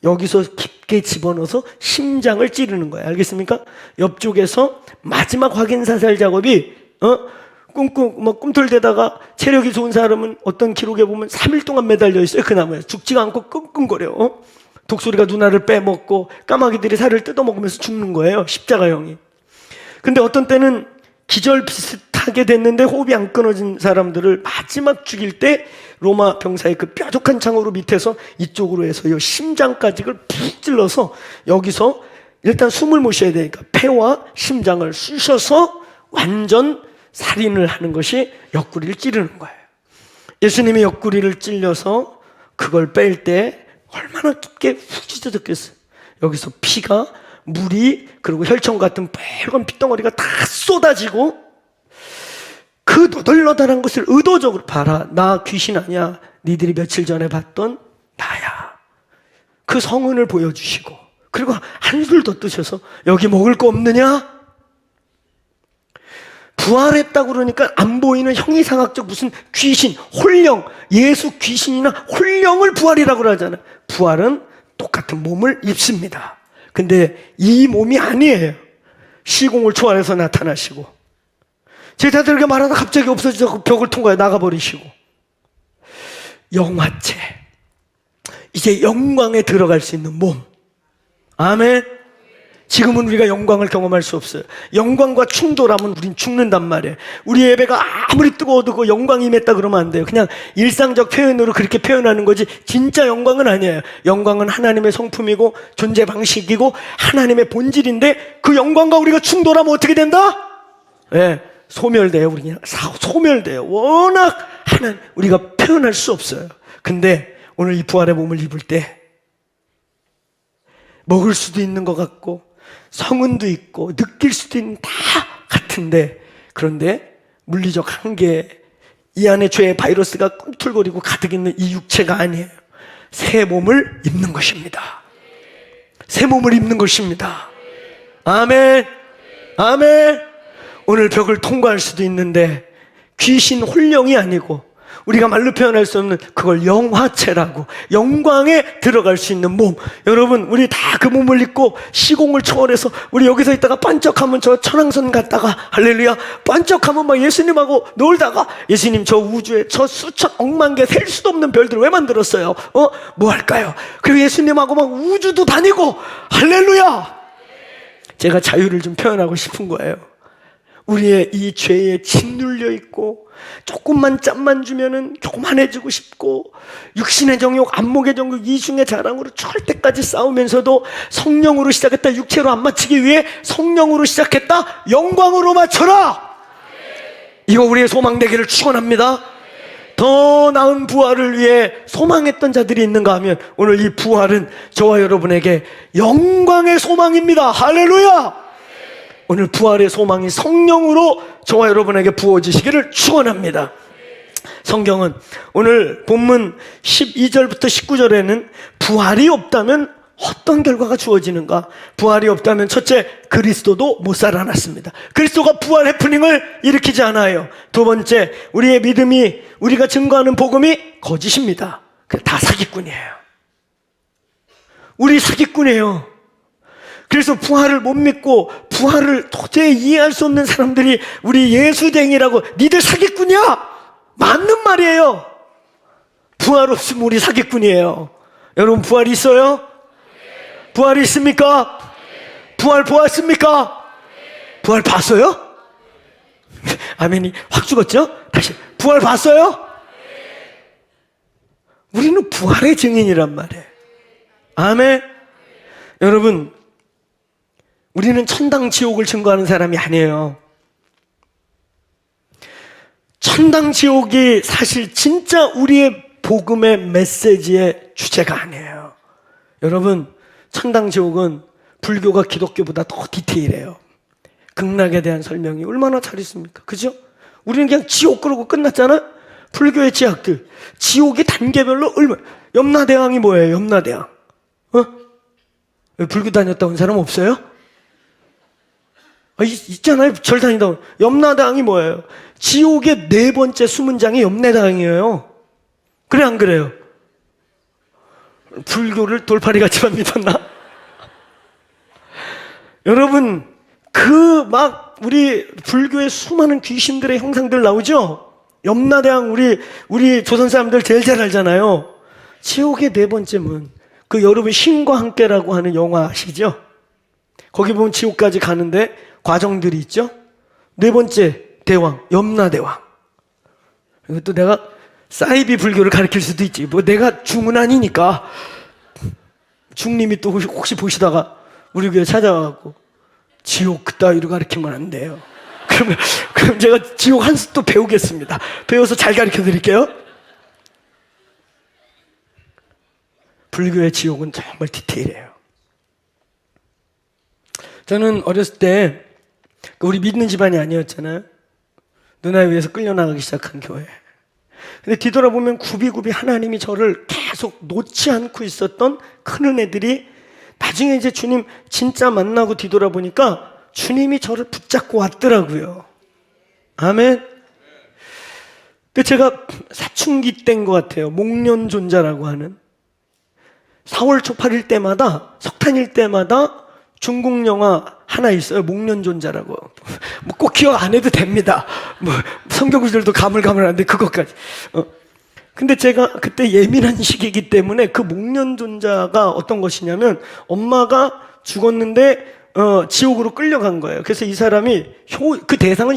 여기서 깊게 집어넣어서 심장을 찌르는 거예요. 알겠습니까? 옆쪽에서 마지막 확인사살 작업이 꿈틀대다가 체력이 좋은 사람은 어떤 기록에 보면 3일 동안 매달려 있어요. 그 나무에 죽지가 않고 끙끙거려. 독수리가 누나를 빼먹고 까마귀들이 살을 뜯어먹으면서 죽는 거예요. 십자가형이. 근데 어떤 때는 기절 비슷하게 됐는데 호흡이 안 끊어진 사람들을 마지막 죽일 때 로마 병사의 그 뾰족한 창으로 밑에서 이쪽으로 해서 이 심장까지 푹 찔러서 여기서 일단 숨을 못 쉬어야 되니까 폐와 심장을 쑤셔서 완전 살인을 하는 것이 옆구리를 찌르는 거예요. 예수님이 옆구리를 찔려서 그걸 뺄 때 얼마나 깊게 훅 찢어졌겠어요. 여기서 피가 물이 그리고 혈청 같은 빨간 핏덩어리가 다 쏟아지고 그 너덜너덜한 것을 의도적으로 봐라. 나 귀신 아니야. 니들이 며칠 전에 봤던 나야. 그 성은을 보여주시고 그리고 한술 더 뜨셔서 여기 먹을 거 없느냐? 부활했다고 그러니까 안 보이는 형이상학적 무슨 귀신, 홀령, 예수 귀신이나 홀령을 부활이라고 그러잖아요. 부활은 똑같은 몸을 입습니다. 근데 이 몸이 아니에요. 시공을 초월해서 나타나시고 제자들에게 말하다 갑자기 없어지자고 벽을 통과해 나가버리시고 영화체, 이제 영광에 들어갈 수 있는 몸. 아멘. 지금은 우리가 영광을 경험할 수 없어요. 영광과 충돌하면 우린 죽는단 말이에요. 우리 예배가 아무리 뜨거워도 그 영광이 임했다 그러면 안 돼요. 그냥 일상적 표현으로 그렇게 표현하는 거지 진짜 영광은 아니에요. 영광은 하나님의 성품이고 존재 방식이고 하나님의 본질인데 그 영광과 우리가 충돌하면 어떻게 된다? 네, 소멸돼요. 우리 그냥 소멸돼요. 워낙 하나님 우리가 표현할 수 없어요. 근데 오늘 이 부활의 몸을 입을 때 먹을 수도 있는 것 같고 성은도 있고 느낄 수도 있는 다 같은데 그런데 물리적 한계 이 안에 죄의 바이러스가 꿈틀거리고 가득 있는 이 육체가 아니에요. 새 몸을 입는 것입니다. 새 몸을 입는 것입니다. 아멘. 아멘. 오늘 벽을 통과할 수도 있는데 귀신 홀령이 아니고 우리가 말로 표현할 수 없는 그걸 영화체라고 영광에 들어갈 수 있는 몸. 여러분 우리 다 그 몸을 입고 시공을 초월해서 우리 여기서 있다가 반짝하면 저 천왕선 갔다가 할렐루야 반짝하면 막 예수님하고 놀다가 예수님 저 우주에 저 수천 억만 개 셀 수도 없는 별들을 왜 만들었어요? 뭐 할까요? 그리고 예수님하고 막 우주도 다니고 할렐루야. 제가 자유를 좀 표현하고 싶은 거예요. 우리의 이 죄에 짓눌려 있고 조금만 짬만 주면은 교만해지고 싶고 육신의 정욕, 안목의 정욕, 이중의 자랑으로 절대까지 싸우면서도 성령으로 시작했다 육체로 안 맞추기 위해 성령으로 시작했다 영광으로 맞춰라. 이거 우리의 소망 되기를 축원합니다. 더 나은 부활을 위해 소망했던 자들이 있는가 하면 오늘 이 부활은 저와 여러분에게 영광의 소망입니다. 할렐루야. 오늘 부활의 소망이 성령으로 저와 여러분에게 부어지시기를 축원합니다. 성경은 오늘 본문 12절부터 19절에는 부활이 없다면 어떤 결과가 주어지는가? 부활이 없다면 첫째, 그리스도도 못 살아났습니다. 그리스도가 부활 해프닝을 일으키지 않아요. 두 번째, 우리의 믿음이 우리가 증거하는 복음이 거짓입니다. 다 사기꾼이에요. 우리 사기꾼이에요. 그래서 부활을 못 믿고 부활을 도저히 이해할 수 없는 사람들이 우리 예수쟁이라고 니들 사기꾼이야? 맞는 말이에요. 부활 없으면 우리 사기꾼이에요. 여러분 부활이 있어요? 부활이 있습니까? 부활 보았습니까? 부활 봤어요? 아멘이 확 죽었죠? 다시 부활 봤어요? 우리는 부활의 증인이란 말이에요. 아멘. 여러분 우리는 천당 지옥을 증거하는 사람이 아니에요. 천당 지옥이 사실 진짜 우리의 복음의 메시지의 주제가 아니에요. 여러분 천당 지옥은 불교가 기독교보다 더 디테일해요. 극락에 대한 설명이 얼마나 잘 있습니까? 그죠? 우리는 그냥 지옥 그러고 끝났잖아. 불교의 지학들 지옥이 단계별로 염라대왕이 뭐예요? 염라대왕 불교 다녔다 온 사람 없어요? 있잖아요. 절 다니다 온 염라대왕이 뭐예요? 지옥의 네 번째 수문장이 염라대왕이에요. 그래 안 그래요? 불교를 돌팔이같이만 믿었나? 여러분 그 막 우리 불교의 수많은 귀신들의 형상들 나오죠? 염라대왕 우리 조선 사람들 제일 잘 알잖아요. 지옥의 네 번째 문. 그 여러분 신과 함께라고 하는 영화 아시죠? 거기 보면 지옥까지 가는데 과정들이 있죠? 네 번째 대왕 염라대왕. 이것도 내가 사이비 불교를 가르칠 수도 있지. 뭐 내가 중은 아니니까. 중님이 또 혹시 보시다가 우리 교회 찾아와갖고 지옥 그따위로 가르치면 안 돼요. 그럼 제가 지옥 한 수 또 배우겠습니다. 배워서 잘 가르쳐 드릴게요. 불교의 지옥은 정말 디테일해요. 저는 어렸을 때 우리 믿는 집안이 아니었잖아요. 누나에 의해서 끌려나가기 시작한 교회. 근데 뒤돌아보면 굽이굽이 하나님이 저를 계속 놓지 않고 있었던 큰 은혜들이 나중에 이제 주님 진짜 만나고 뒤돌아보니까 주님이 저를 붙잡고 왔더라고요. 아멘. 근데 제가 사춘기 때인 것 같아요. 목련존자라고 하는 4월 초 8일 때마다 석탄일 때마다 중국 영화 하나 있어요. 목련존자라고. 뭐 꼭 기억 안 해도 됩니다. 뭐 성경 구절도 가물가물한데 그것까지. 근데 제가 그때 예민한 시기이기 때문에 그 목련존자가 어떤 것이냐면 엄마가 죽었는데 지옥으로 끌려간 거예요. 그래서 이 사람이 그 대상은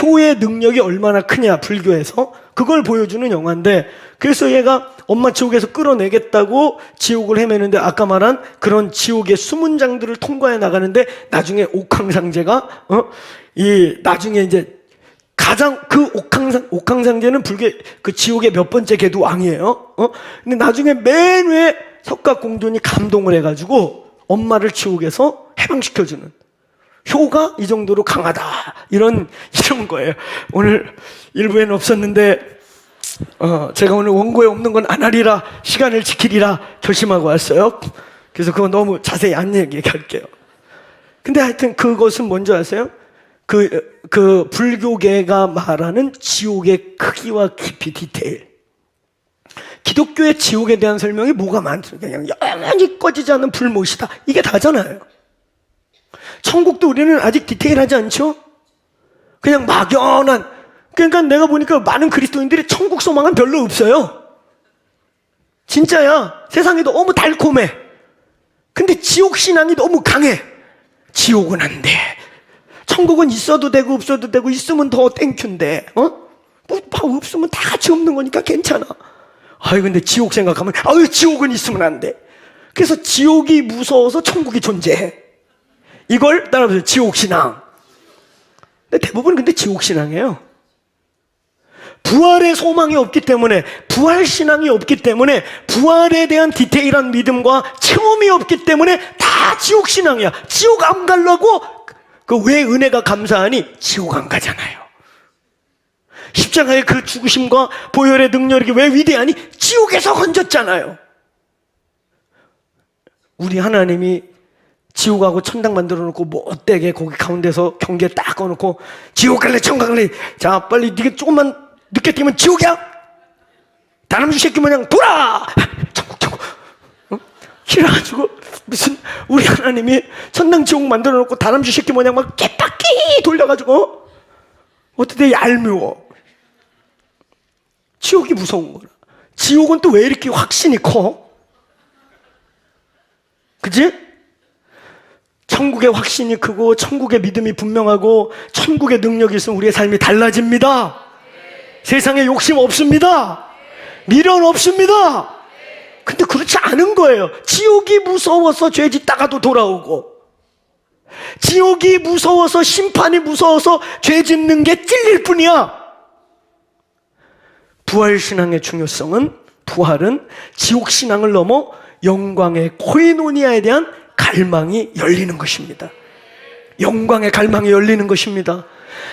효의 능력이 얼마나 크냐, 불교에서. 그걸 보여주는 영화인데, 그래서 얘가 엄마 지옥에서 끌어내겠다고 지옥을 헤매는데, 아까 말한 그런 지옥의 수문장들을 통과해 나가는데, 나중에 옥황상제가, 나중에 이제 가장 그 옥황상제는 그 지옥의 몇 번째 걔도 왕이에요. 근데 나중에 맨 위에 석가공존이 감동을 해가지고, 엄마를 지옥에서 해방시켜주는 효가 이 정도로 강하다, 이런 거예요. 오늘 일부에는 없었는데 제가 오늘 원고에 없는 건 안 하리라, 시간을 지키리라 결심하고 왔어요. 그래서 그거 너무 자세히 안 얘기할게요. 근데 하여튼 그것은 뭔지 아세요? 그 불교계가 말하는 지옥의 크기와 깊이, 디테일. 기독교의 지옥에 대한 설명이 뭐가 많죠? 그냥 영원히 꺼지지 않는 불못이다, 이게 다잖아요. 천국도 우리는 아직 디테일하지 않죠? 그냥 막연한. 그러니까 내가 보니까 많은 그리스도인들이 천국 소망은 별로 없어요. 진짜야. 세상이 너무 달콤해. 근데 지옥 신앙이 너무 강해. 지옥은 안 돼. 천국은 있어도 되고 없어도 되고, 있으면 더 땡큐인데 뭐 없으면 다 같이 없는 거니까 괜찮아. 아유, 근데 지옥 생각하면 아유, 지옥은 있으면 안 돼. 그래서 지옥이 무서워서 천국이 존재해. 이걸 따라보세요. 지옥신앙. 근데 대부분 근데 지옥신앙이에요. 부활의 소망이 없기 때문에, 부활신앙이 없기 때문에, 부활에 대한 디테일한 믿음과 체험이 없기 때문에 다 지옥신앙이야. 지옥 안 가려고 왜 은혜가 감사하니? 지옥 안 가잖아요. 십자가의 그 죽으심과 보혈의 능력이 왜 위대하니? 지옥에서 건졌잖아요. 우리 하나님이 지옥하고 천당 만들어 놓고 못되게 거기 가운데서 경계 딱 꺼놓고 지옥 갈래 천국 갈래, 자 빨리 네가 조금만 늦게 뛰면 지옥이야, 다람쥐 새끼 모양 돌아, 천국 이래가지고 무슨 우리 하나님이 천당 지옥 만들어 놓고 다람쥐 새끼 모양 막 개바퀴 돌려가지고 어떻게 얄미워. 지옥이 무서운 거라. 지옥은 또 왜 이렇게 확신이 커? 그치? 천국의 확신이 크고 천국의 믿음이 분명하고 천국의 능력이 있으면 우리의 삶이 달라집니다. 세상에 욕심 없습니다. 미련 없습니다. 근데 그렇지 않은 거예요. 지옥이 무서워서 죄 짓다가도 돌아오고, 지옥이 무서워서, 심판이 무서워서 죄 짓는 게 찔릴 뿐이야. 부활신앙의 중요성은, 부활은 지옥신앙을 넘어 영광의 코이노니아에 대한 갈망이 열리는 것입니다. 영광의 갈망이 열리는 것입니다.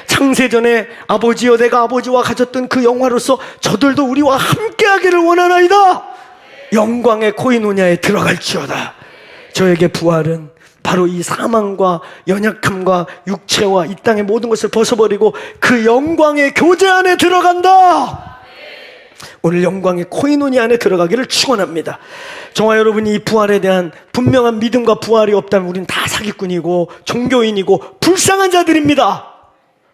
창세전에 아버지여 내가 아버지와 가졌던 그 영화로서 저들도 우리와 함께하기를 원하나이다. 영광의 코이노니아에 들어갈지어다. 저에게 부활은 바로 이 사망과 연약함과 육체와 이 땅의 모든 것을 벗어버리고 그 영광의 교제 안에 들어간다. 오늘 영광의 코이노니 안에 들어가기를 축원합니다. 저와 여러분이 이 부활에 대한 분명한 믿음과 부활이 없다면 우리는 다 사기꾼이고 종교인이고 불쌍한 자들입니다.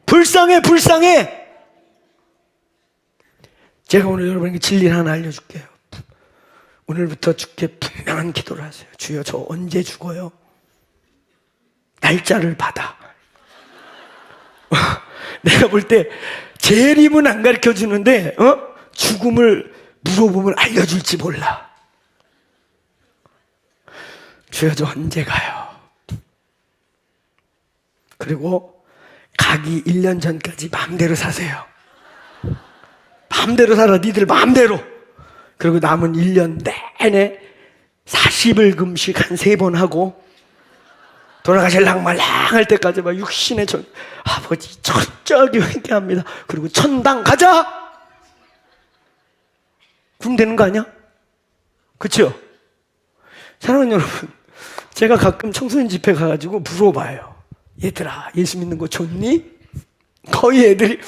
불쌍해. 제가 오늘 여러분에게 진리를 하나 알려줄게요. 오늘부터 주께 분명한 기도를 하세요. 주여, 저 언제 죽어요? 날짜를 받아. 내가 볼 때 재림은 안 가르쳐 주는데 죽음을 물어보면 알려줄지 몰라. 주여, 저 언제 가요? 그리고 가기 1년 전까지 마음대로 사세요. 마음대로 살아, 니들 마음대로. 그리고 남은 1년 내내 40일 금식 한 3번 하고 돌아가실랑 말랑 할 때까지 막 육신의 전 아버지 철저하게 회개합니다. 그리고 천당 가자. 그럼 되는 거 아니야? 그렇죠? 사랑하는 여러분, 제가 가끔 청소년 집회 가가지고 물어봐요. 얘들아, 예수 믿는 거 좋니? 거의 애들이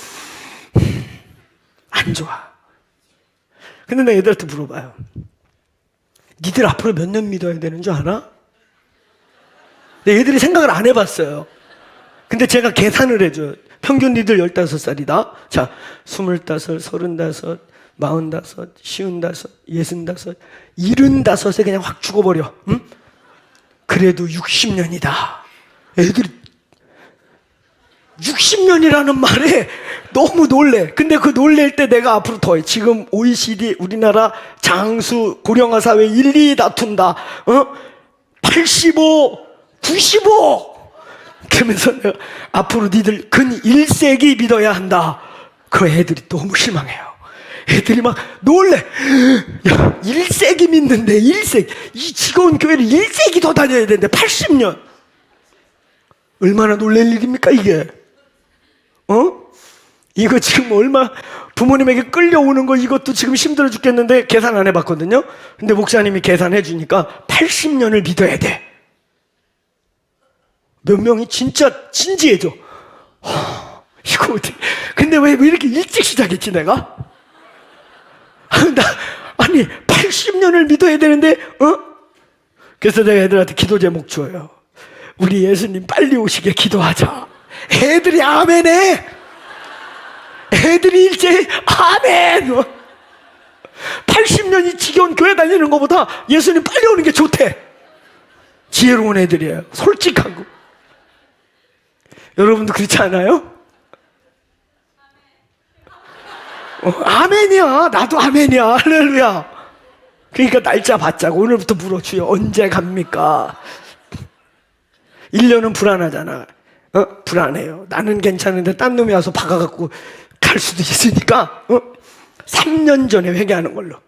안 좋아. 근데 내가 애들한테 물어봐요. 니들 앞으로 몇 년 믿어야 되는 줄 알아? 근데 애들이 생각을 안 해봤어요. 근데 제가 계산을 해줘요. 평균 니들 15살이다. 자, 25, 35, 45, 55, 65, 75에 그냥 확 죽어버려. 응? 그래도 60년이다. 애들이 60년이라는 말에 너무 놀래. 근데 그 놀랄 때 내가 앞으로 더해. 지금 OECD 우리나라 장수 고령화 사회 1, 2위 다툰다. 85, 95. 그러면서 내가 앞으로 니들 근 1세기 믿어야 한다. 그 애들이 너무 실망해요. 애들이 막 놀래. 야, 1세기 믿는데 1세기. 이 지겨운 교회를 1세기 더 다녀야 되는데 80년. 얼마나 놀랄 일입니까 이게? 이거 지금 얼마 부모님에게 끌려오는 거 이것도 지금 힘들어 죽겠는데 계산 안 해봤거든요. 근데 목사님이 계산해 주니까 80년을 믿어야 돼. 몇 명이 진짜 진지해져. 이거 어떻게? 근데 왜 이렇게 일찍 시작했지 내가? 아니 80년을 믿어야 되는데 그래서 내가 애들한테 기도 제목 줘요. 우리 예수님 빨리 오시게 기도하자. 애들이 아멘해. 애들이 일제히 아멘. 80년이 지겨운 교회 다니는 것보다 예수님 빨리 오는 게 좋대. 지혜로운 애들이에요. 솔직하고. 여러분도 그렇지 않아요? 아멘이야. 나도 아멘이야. 할렐루야. 그러니까 날짜 받자고. 오늘부터 물어. 주여 언제 갑니까? 1년은 불안하잖아. 불안해요. 나는 괜찮은데 딴 놈이 와서 박아갖고 갈 수도 있으니까 3년 전에 회개하는 걸로.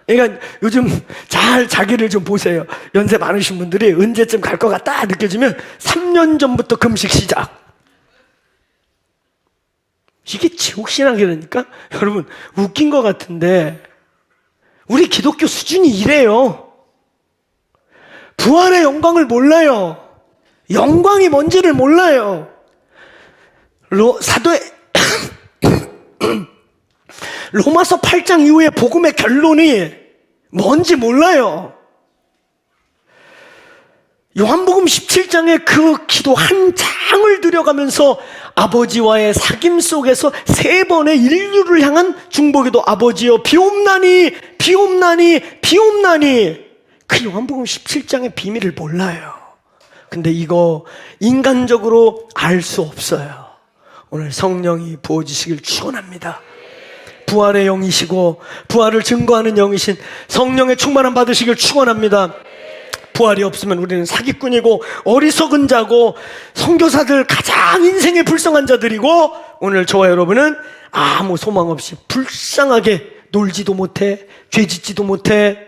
그러니까 요즘 잘 자기를 좀 보세요. 연세 많으신 분들이 언제쯤 갈 것 같다 느껴지면 3년 전부터 금식 시작. 이게 지옥신앙이라니까? 여러분 웃긴 것 같은데 우리 기독교 수준이 이래요. 부활의 영광을 몰라요. 영광이 뭔지를 몰라요. 사도의 로마서 8장 이후에 복음의 결론이 뭔지 몰라요. 요한복음 17장에 그 기도 한 장을 들여가면서 아버지와의 사귐 속에서 3번의 인류를 향한 중보기도 아버지여 비옵나니 비옵나니 비옵나니 그 요한복음 17장의 비밀을 몰라요. 근데 이거 인간적으로 알 수 없어요. 오늘 성령이 부어주시길 축원합니다. 부활의 영이시고 부활을 증거하는 영이신 성령의 충만함 받으시길 축원합니다. 부활이 없으면 우리는 사기꾼이고 어리석은 자고 선교사들 가장 인생에 불쌍한 자들이고 오늘 저와 여러분은 아무 소망 없이 불쌍하게 놀지도 못해 죄 짓지도 못해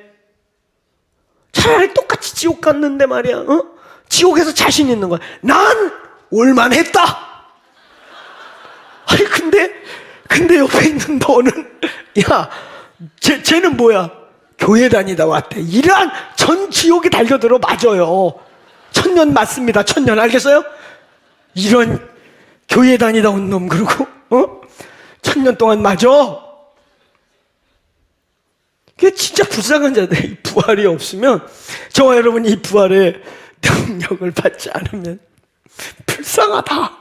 차라리 똑같이 지옥 갔는데 말이야. 지옥에서 자신 있는 거야. 난 올만했다. 아니 근데 옆에 있는 너는 야 쟤는 뭐야? 교회 다니다 왔대. 이러한 전 지옥에 달려들어 맞아요. 1000년 맞습니다. 1000년 알겠어요? 이런 교회 다니다 온 놈 그러고 1000년 동안 맞아. 그게 진짜 불쌍한 자들. 이 부활이 없으면 저와 여러분이 이 부활의 능력을 받지 않으면 불쌍하다.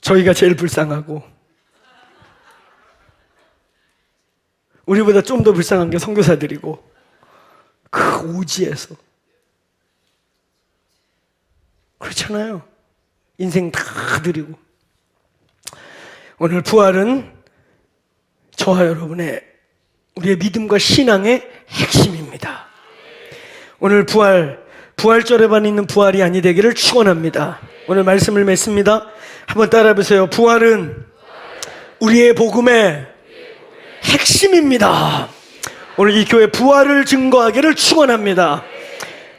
저희가 제일 불쌍하고 우리보다 좀 더 불쌍한 게 선교사들이고 그 오지에서 그렇잖아요. 인생 다 드리고 오늘 부활은 저와 여러분의 우리의 믿음과 신앙의 핵심입니다. 오늘 부활절에만 있는 부활이 아니 되기를 축원합니다. 오늘 말씀을 맺습니다. 한번 따라해보세요. 부활은 우리의 복음의 핵심입니다. 오늘 이 교회 부활을 증거하기를 축원합니다.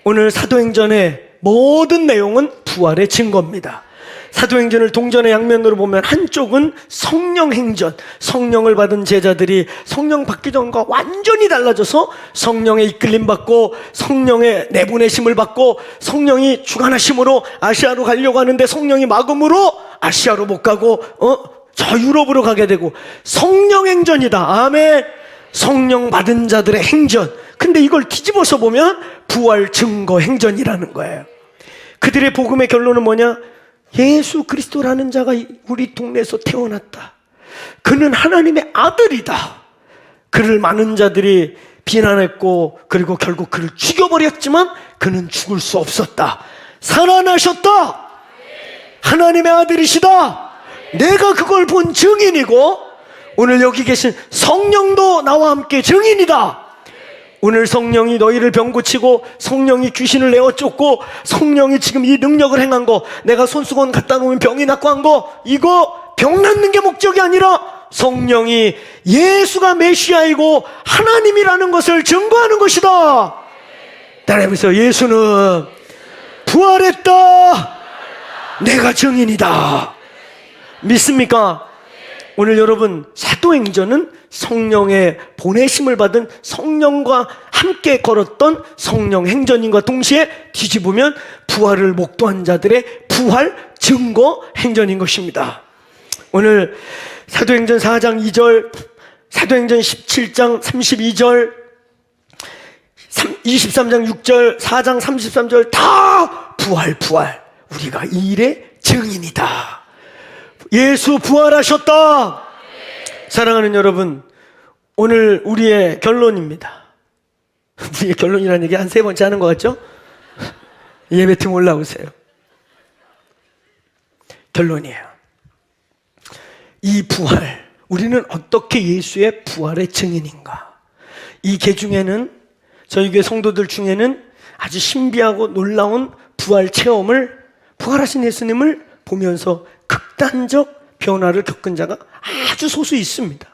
오늘 사도행전의 모든 내용은 부활의 증거입니다. 사도행전을 동전의 양면으로 보면 한쪽은 성령 행전, 성령을 받은 제자들이 성령 받기 전과 완전히 달라져서 성령의 이끌림 받고 성령의 내보내심을 받고 성령이 주관하심으로 아시아로 가려고 하는데 성령이 막음으로 아시아로 못 가고 저 유럽으로 가게 되고 성령 행전이다. 아멘. 성령 받은 자들의 행전. 근데 이걸 뒤집어서 보면 부활 증거 행전이라는 거예요. 그들의 복음의 결론은 뭐냐? 예수 그리스도라는 자가 우리 동네에서 태어났다. 그는 하나님의 아들이다. 그를 많은 자들이 비난했고 그리고 결국 그를 죽여버렸지만 그는 죽을 수 없었다. 살아나셨다. 하나님의 아들이시다. 내가 그걸 본 증인이고 오늘 여기 계신 성령도 나와 함께 증인이다. 오늘 성령이 너희를 병 고치고 성령이 귀신을 내어 쫓고 성령이 지금 이 능력을 행한 거, 내가 손수건 갖다 놓으면 병이 낫고 한 거, 이거 병 낫는 게 목적이 아니라 성령이 예수가 메시아이고 하나님이라는 것을 증거하는 것이다. 따라해보세요. 예수는 부활했다. 내가 증인이다. 믿습니까? 오늘 여러분 사도행전은 성령의 보내심을 받은 성령과 함께 걸었던 성령 행전인과 동시에 뒤집으면 부활을 목도한 자들의 부활 증거 행전인 것입니다. 오늘 사도행전 4장 2절, 사도행전 17장 32절, 23장 6절, 4장 33절 다 부활. 우리가 이 일의 증인이다. 예수 부활하셨다. 사랑하는 여러분, 오늘 우리의 결론입니다. 우리의 결론이라는 얘기 한 3번째 하는 것 같죠? 예배팀 올라오세요. 결론이에요. 이 부활, 우리는 어떻게 예수의 부활의 증인인가? 이 개 중에는, 저희 교회 성도들 중에는 아주 신비하고 놀라운 부활 체험을, 부활하신 예수님을 보면서 극단적 변화를 겪은 자가 아주 소수 있습니다.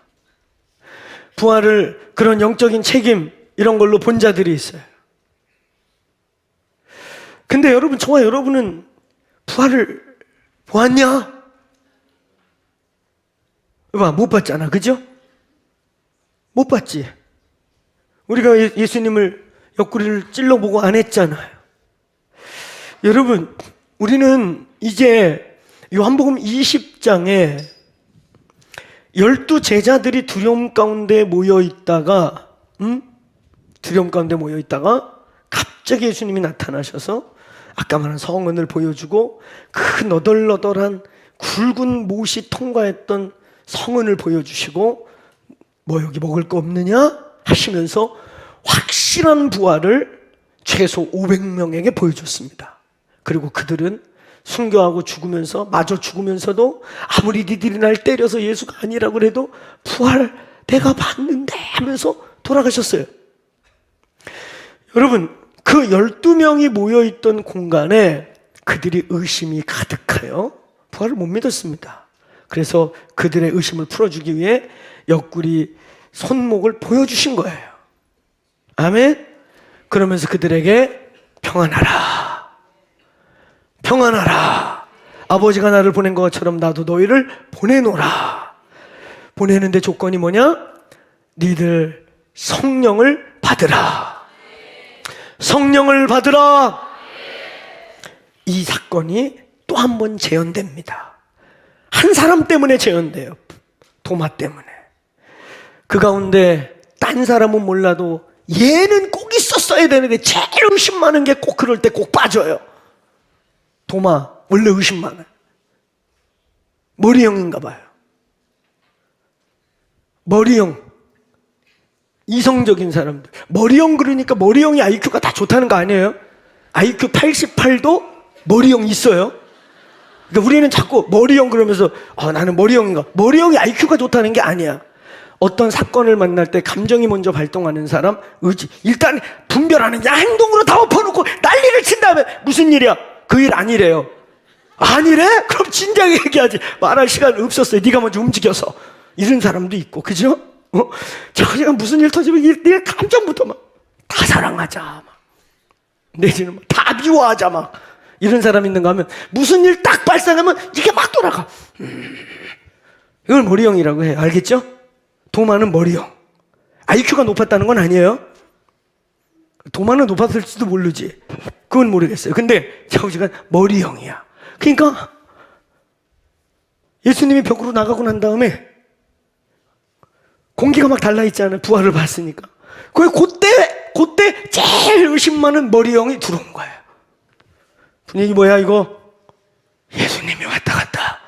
부활을 그런 영적인 책임 이런 걸로 본 자들이 있어요. 근데 여러분, 저와 여러분은 부활을 보았냐? 못 봤잖아, 그죠? 못 봤지. 우리가 예수님을 옆구리를 찔러보고 안 했잖아요. 여러분, 우리는 이제 요한복음 20장에 12 제자들이 두려움 가운데 모여 있다가 갑자기 예수님이 나타나셔서 아까 말한 성은을 보여주고 그 너덜너덜한 굵은 못이 통과했던 성은을 보여주시고 뭐 여기 먹을 거 없느냐 하시면서 확실한 부활을 최소 500명에게 보여줬습니다. 그리고 그들은 순교하고 죽으면서, 마저 죽으면서도 아무리 니들이 날 때려서 예수가 아니라고 해도 부활 내가 봤는데 하면서 돌아가셨어요. 여러분, 그 12명이 모여있던 공간에 그들이 의심이 가득하여 부활을 못 믿었습니다. 그래서 그들의 의심을 풀어주기 위해 옆구리 손목을 보여주신 거예요. 아멘? 그러면서 그들에게 평안하라. 아버지가 나를 보낸 것처럼 나도 너희를 보내노라. 보내는데 조건이 뭐냐? 니들 성령을 받으라. 성령을 받으라. 이 사건이 또 한 번 재현됩니다. 한 사람 때문에 재현돼요. 도마 때문에. 그 가운데 딴 사람은 몰라도 얘는 꼭 있었어야 되는데 제일 의심 많은 게 꼭 그럴 때 꼭 빠져요. 도마 원래 의심 많아요. 머리형인가 봐요. 머리형. 이성적인 사람들. 머리형, 그러니까 머리형이 IQ가 다 좋다는 거 아니에요? IQ 88도 머리형 있어요. 그러니까 우리는 자꾸 머리형 그러면서 나는 머리형인가. 머리형이 IQ가 좋다는 게 아니야. 어떤 사건을 만날 때 감정이 먼저 발동하는 사람, 의지. 일단 분별하는 행동으로 다 엎어놓고 난리를 친 다음에 무슨 일이야? 그 일 아니래요. 아니래? 그럼 진작에 얘기하지. 말할 시간 없었어요. 네가 먼저 움직여서. 이런 사람도 있고, 그죠? 자기가 무슨 일 터지면 일 감정부터 막 다 사랑하자, 막 내지는 막 다 미워하자, 막 이런 사람 있는가 하면 무슨 일 딱 발생하면 이게 막 돌아가. 이걸 머리형이라고 해요. 알겠죠? 도마는 머리형. IQ가 높았다는 건 아니에요. 도마는 높았을지도 모르지. 그건 모르겠어요. 근데 자우지가 머리형이야. 그러니까 예수님이 벽으로 나가고 난 다음에 공기가 막 달라있잖아요. 부활을 봤으니까. 그때 제일 의심 많은 머리형이 들어온 거예요. 분위기 뭐야 이거? 예수님이 왔다 갔다.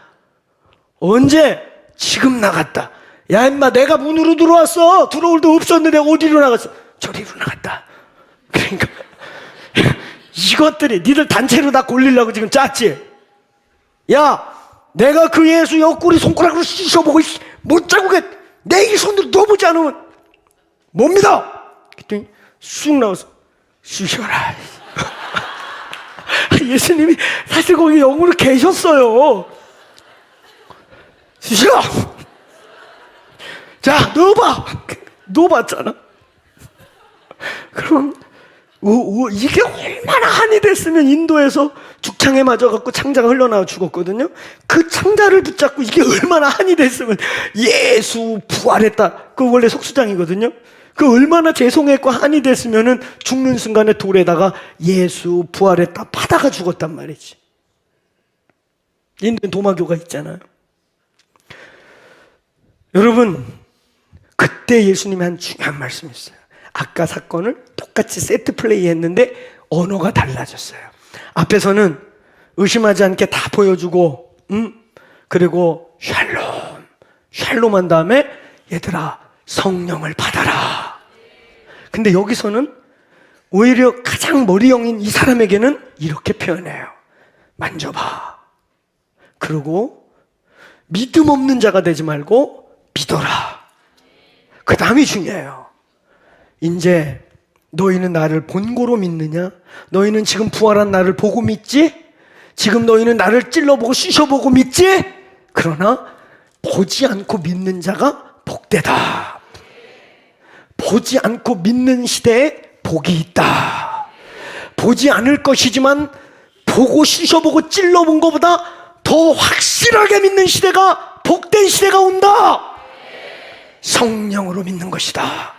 언제? 지금 나갔다. 야 임마, 내가 문으로 들어왔어. 들어올 데 없었는데 어디로 나갔어? 저리로 나갔다. 그러니까 이것들이 니들 단체로 다 골리려고 지금 짰지. 야, 내가 그 예수 옆구리 손가락으로 쑤셔보고 못 자국에 내 이 손으로 넣어보지 않으면 못 믿어. 그랬더니 쑥 나와서 쑤셔라. 예수님이 사실 거기 영으로 계셨어요. 쑤셔. 자, 넣어봐. 넣어봤잖아. 그럼 이게 얼마나 한이 됐으면 인도에서 죽창에 맞아갖고 창자가 흘러나와 죽었거든요. 그 창자를 붙잡고 이게 얼마나 한이 됐으면 예수 부활했다. 그 원래 속수장이거든요. 그 얼마나 죄송했고 한이 됐으면은 죽는 순간에 돌에다가 예수 부활했다 파다가 죽었단 말이지. 인도에 도마교가 있잖아요. 여러분, 그때 예수님이 한 중요한 말씀이 있어요. 아까 사건을 똑같이 세트 플레이 했는데 언어가 달라졌어요. 앞에서는 의심하지 않게 다 보여주고 그리고 샬롬 한 다음에 얘들아 성령을 받아라. 근데 여기서는 오히려 가장 머리형인 이 사람에게는 이렇게 표현해요. 만져봐. 그리고 믿음 없는 자가 되지 말고 믿어라. 그 다음이 중요해요. 이제 너희는 나를 본고로 믿느냐? 너희는 지금 부활한 나를 보고 믿지? 지금 너희는 나를 찔러보고 쑤셔보고 믿지? 그러나 보지 않고 믿는 자가 복되다. 보지 않고 믿는 시대에 복이 있다. 보지 않을 것이지만 보고 쑤셔보고 찔러본 것보다 더 확실하게 믿는 시대가, 복된 시대가 온다. 성령으로 믿는 것이다.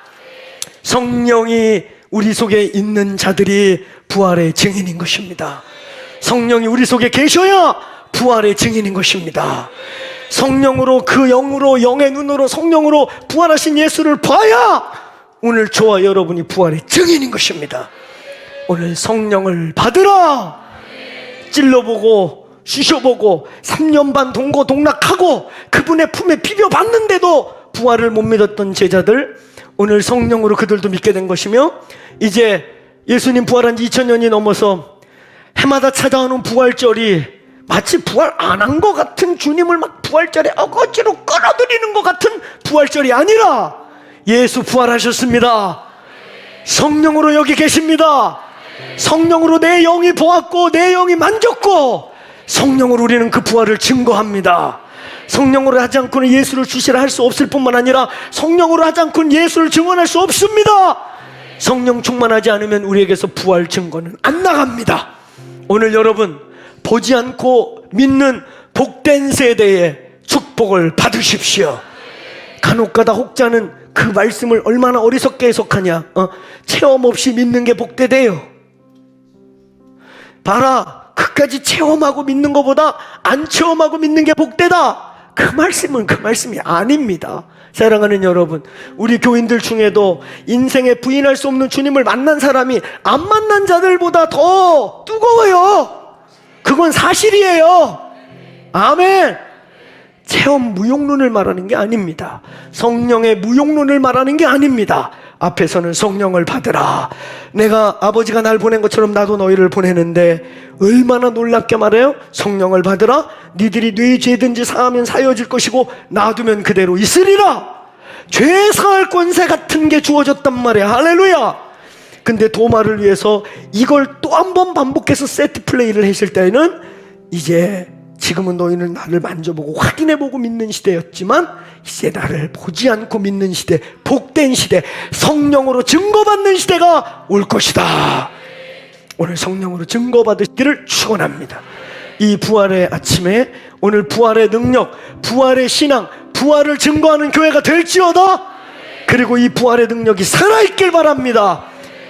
성령이 우리 속에 있는 자들이 부활의 증인인 것입니다. 성령이 우리 속에 계셔야 부활의 증인인 것입니다. 성령으로, 그 영으로, 영의 눈으로 성령으로 부활하신 예수를 봐야 오늘 저와 여러분이 부활의 증인인 것입니다. 오늘 성령을 받으라. 찔러보고 쑤셔보고 3년 반 동고동락하고 그분의 품에 비벼봤는데도 부활을 못 믿었던 제자들, 오늘 성령으로 그들도 믿게 된 것이며, 이제 예수님 부활한 지 2000년이 넘어서 해마다 찾아오는 부활절이 마치 부활 안 한 것 같은, 주님을 막 부활절에 어거지로 끌어들이는 것 같은 부활절이 아니라 예수 부활하셨습니다. 성령으로 여기 계십니다. 성령으로 내 영이 보았고 내 영이 만졌고 성령으로 우리는 그 부활을 증거합니다. 성령으로 하지 않고는 예수를 주시라 할 수 없을 뿐만 아니라 성령으로 하지 않고는 예수를 증언할 수 없습니다. 성령 충만하지 않으면 우리에게서 부활 증거는 안 나갑니다. 오늘 여러분, 보지 않고 믿는 복된 세대의 축복을 받으십시오. 간혹가다 혹자는 그 말씀을 얼마나 어리석게 해석하냐. 체험 없이 믿는 게 복되대요. 봐라, 그까지 체험하고 믿는 것보다 안 체험하고 믿는 게 복되다. 그 말씀은 그 말씀이 아닙니다. 사랑하는 여러분, 우리 교인들 중에도 인생에 부인할 수 없는 주님을 만난 사람이 안 만난 자들보다 더 뜨거워요. 그건 사실이에요. 아멘. 체험 무용론을 말하는 게 아닙니다. 성령의 무용론을 말하는 게 아닙니다. 앞에서는 성령을 받으라. 내가 아버지가 날 보낸 것처럼 나도 너희를 보내는데 얼마나 놀랍게 말해요. 성령을 받으라. 니들이 네 죄든지 사하면 사여질 것이고 놔두면 그대로 있으리라. 죄 사할 권세 같은 게 주어졌단 말이야. 할렐루야. 근데 도마를 위해서 이걸 또 한 번 반복해서 세트 플레이를 했을 때에는 이제 지금은 너희는 나를 만져보고 확인해보고 믿는 시대였지만 이제 나를 보지 않고 믿는 시대, 복된 시대, 성령으로 증거받는 시대가 올 것이다. 오늘 성령으로 증거받으시기를 축원합니다. 이 부활의 아침에 오늘 부활의 능력, 부활의 신앙, 부활을 증거하는 교회가 될지어다. 그리고 이 부활의 능력이 살아있길 바랍니다.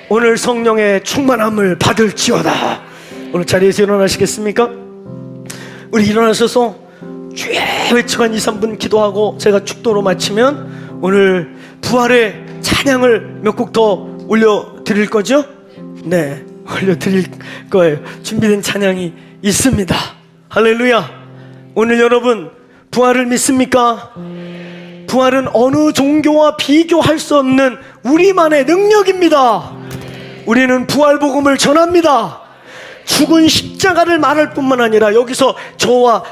오늘 성령의 충만함을 받을지어다. 오늘 자리에서 일어나시겠습니까? 우리 일어나셔서 주의 외치고 한 2, 3분 기도하고 제가 축도로 마치면 오늘 부활의 찬양을 몇 곡 더 올려드릴 거죠? 네, 올려드릴 거예요. 준비된 찬양이 있습니다. 할렐루야. 오늘 여러분 부활을 믿습니까? 부활은 어느 종교와 비교할 수 없는 우리만의 능력입니다. 우리는 부활 복음을 전합니다. 죽은 십자가를 말할 뿐만 아니라 여기서 저와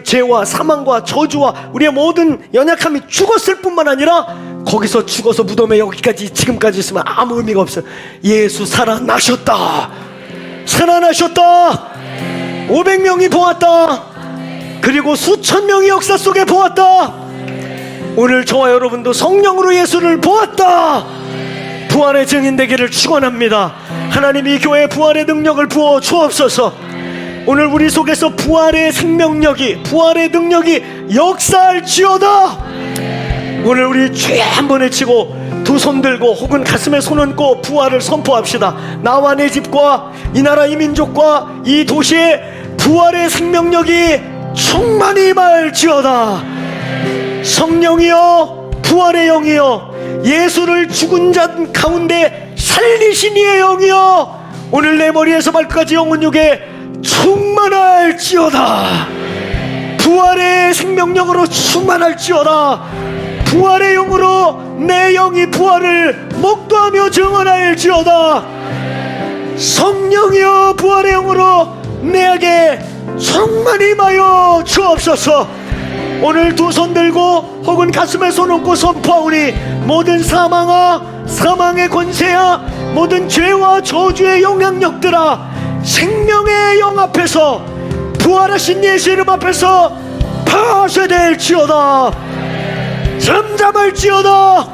죄와 사망과 저주와 우리의 모든 연약함이 죽었을 뿐만 아니라 거기서 죽어서 무덤에 여기까지 지금까지 있으면 아무 의미가 없어요. 예수 살아나셨다. 살아나셨다. 500명이 보았다. 그리고 수천 명이 역사 속에 보았다. 오늘 저와 여러분도 성령으로 예수를 보았다. 부활의 증인 되기를 축원합니다. 하나님이 교회에 부활의 능력을 부어 주옵소서. 오늘 우리 속에서 부활의 생명력이, 부활의 능력이 역사할지어다. 오늘 우리 주여 한번 외치고 두 손 들고 혹은 가슴에 손 얹고 부활을 선포합시다. 나와 내 집과 이 나라 이 민족과 이 도시에 부활의 생명력이 충만히 임할지어다. 성령이여, 부활의 영이여, 예수를 죽은 자 가운데 살리신 이의 영이여, 오늘 내 머리에서 발끝까지 영혼육에 충만할지어다. 부활의 생명력으로 충만할지어다. 부활의 영으로 내 영이 부활을 목도하며 증언할지어다. 성령이여, 부활의 영으로 내게 충만히 임하여 주옵소서. 오늘 두 손 들고 혹은 가슴에 손 얹고 선포하오니 모든 사망아, 사망의 권세야, 모든 죄와 저주의 영향력들아, 생명의 영 앞에서, 부활하신 예수 이름 앞에서 파쇄될지어다. 잠잠할지어다.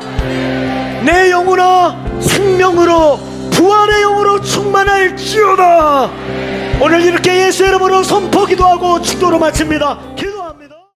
내 영혼아, 생명으로 부활의 영으로 충만할지어다. 오늘 이렇게 예수 이름으로 선포 기도하고 축도로 마칩니다.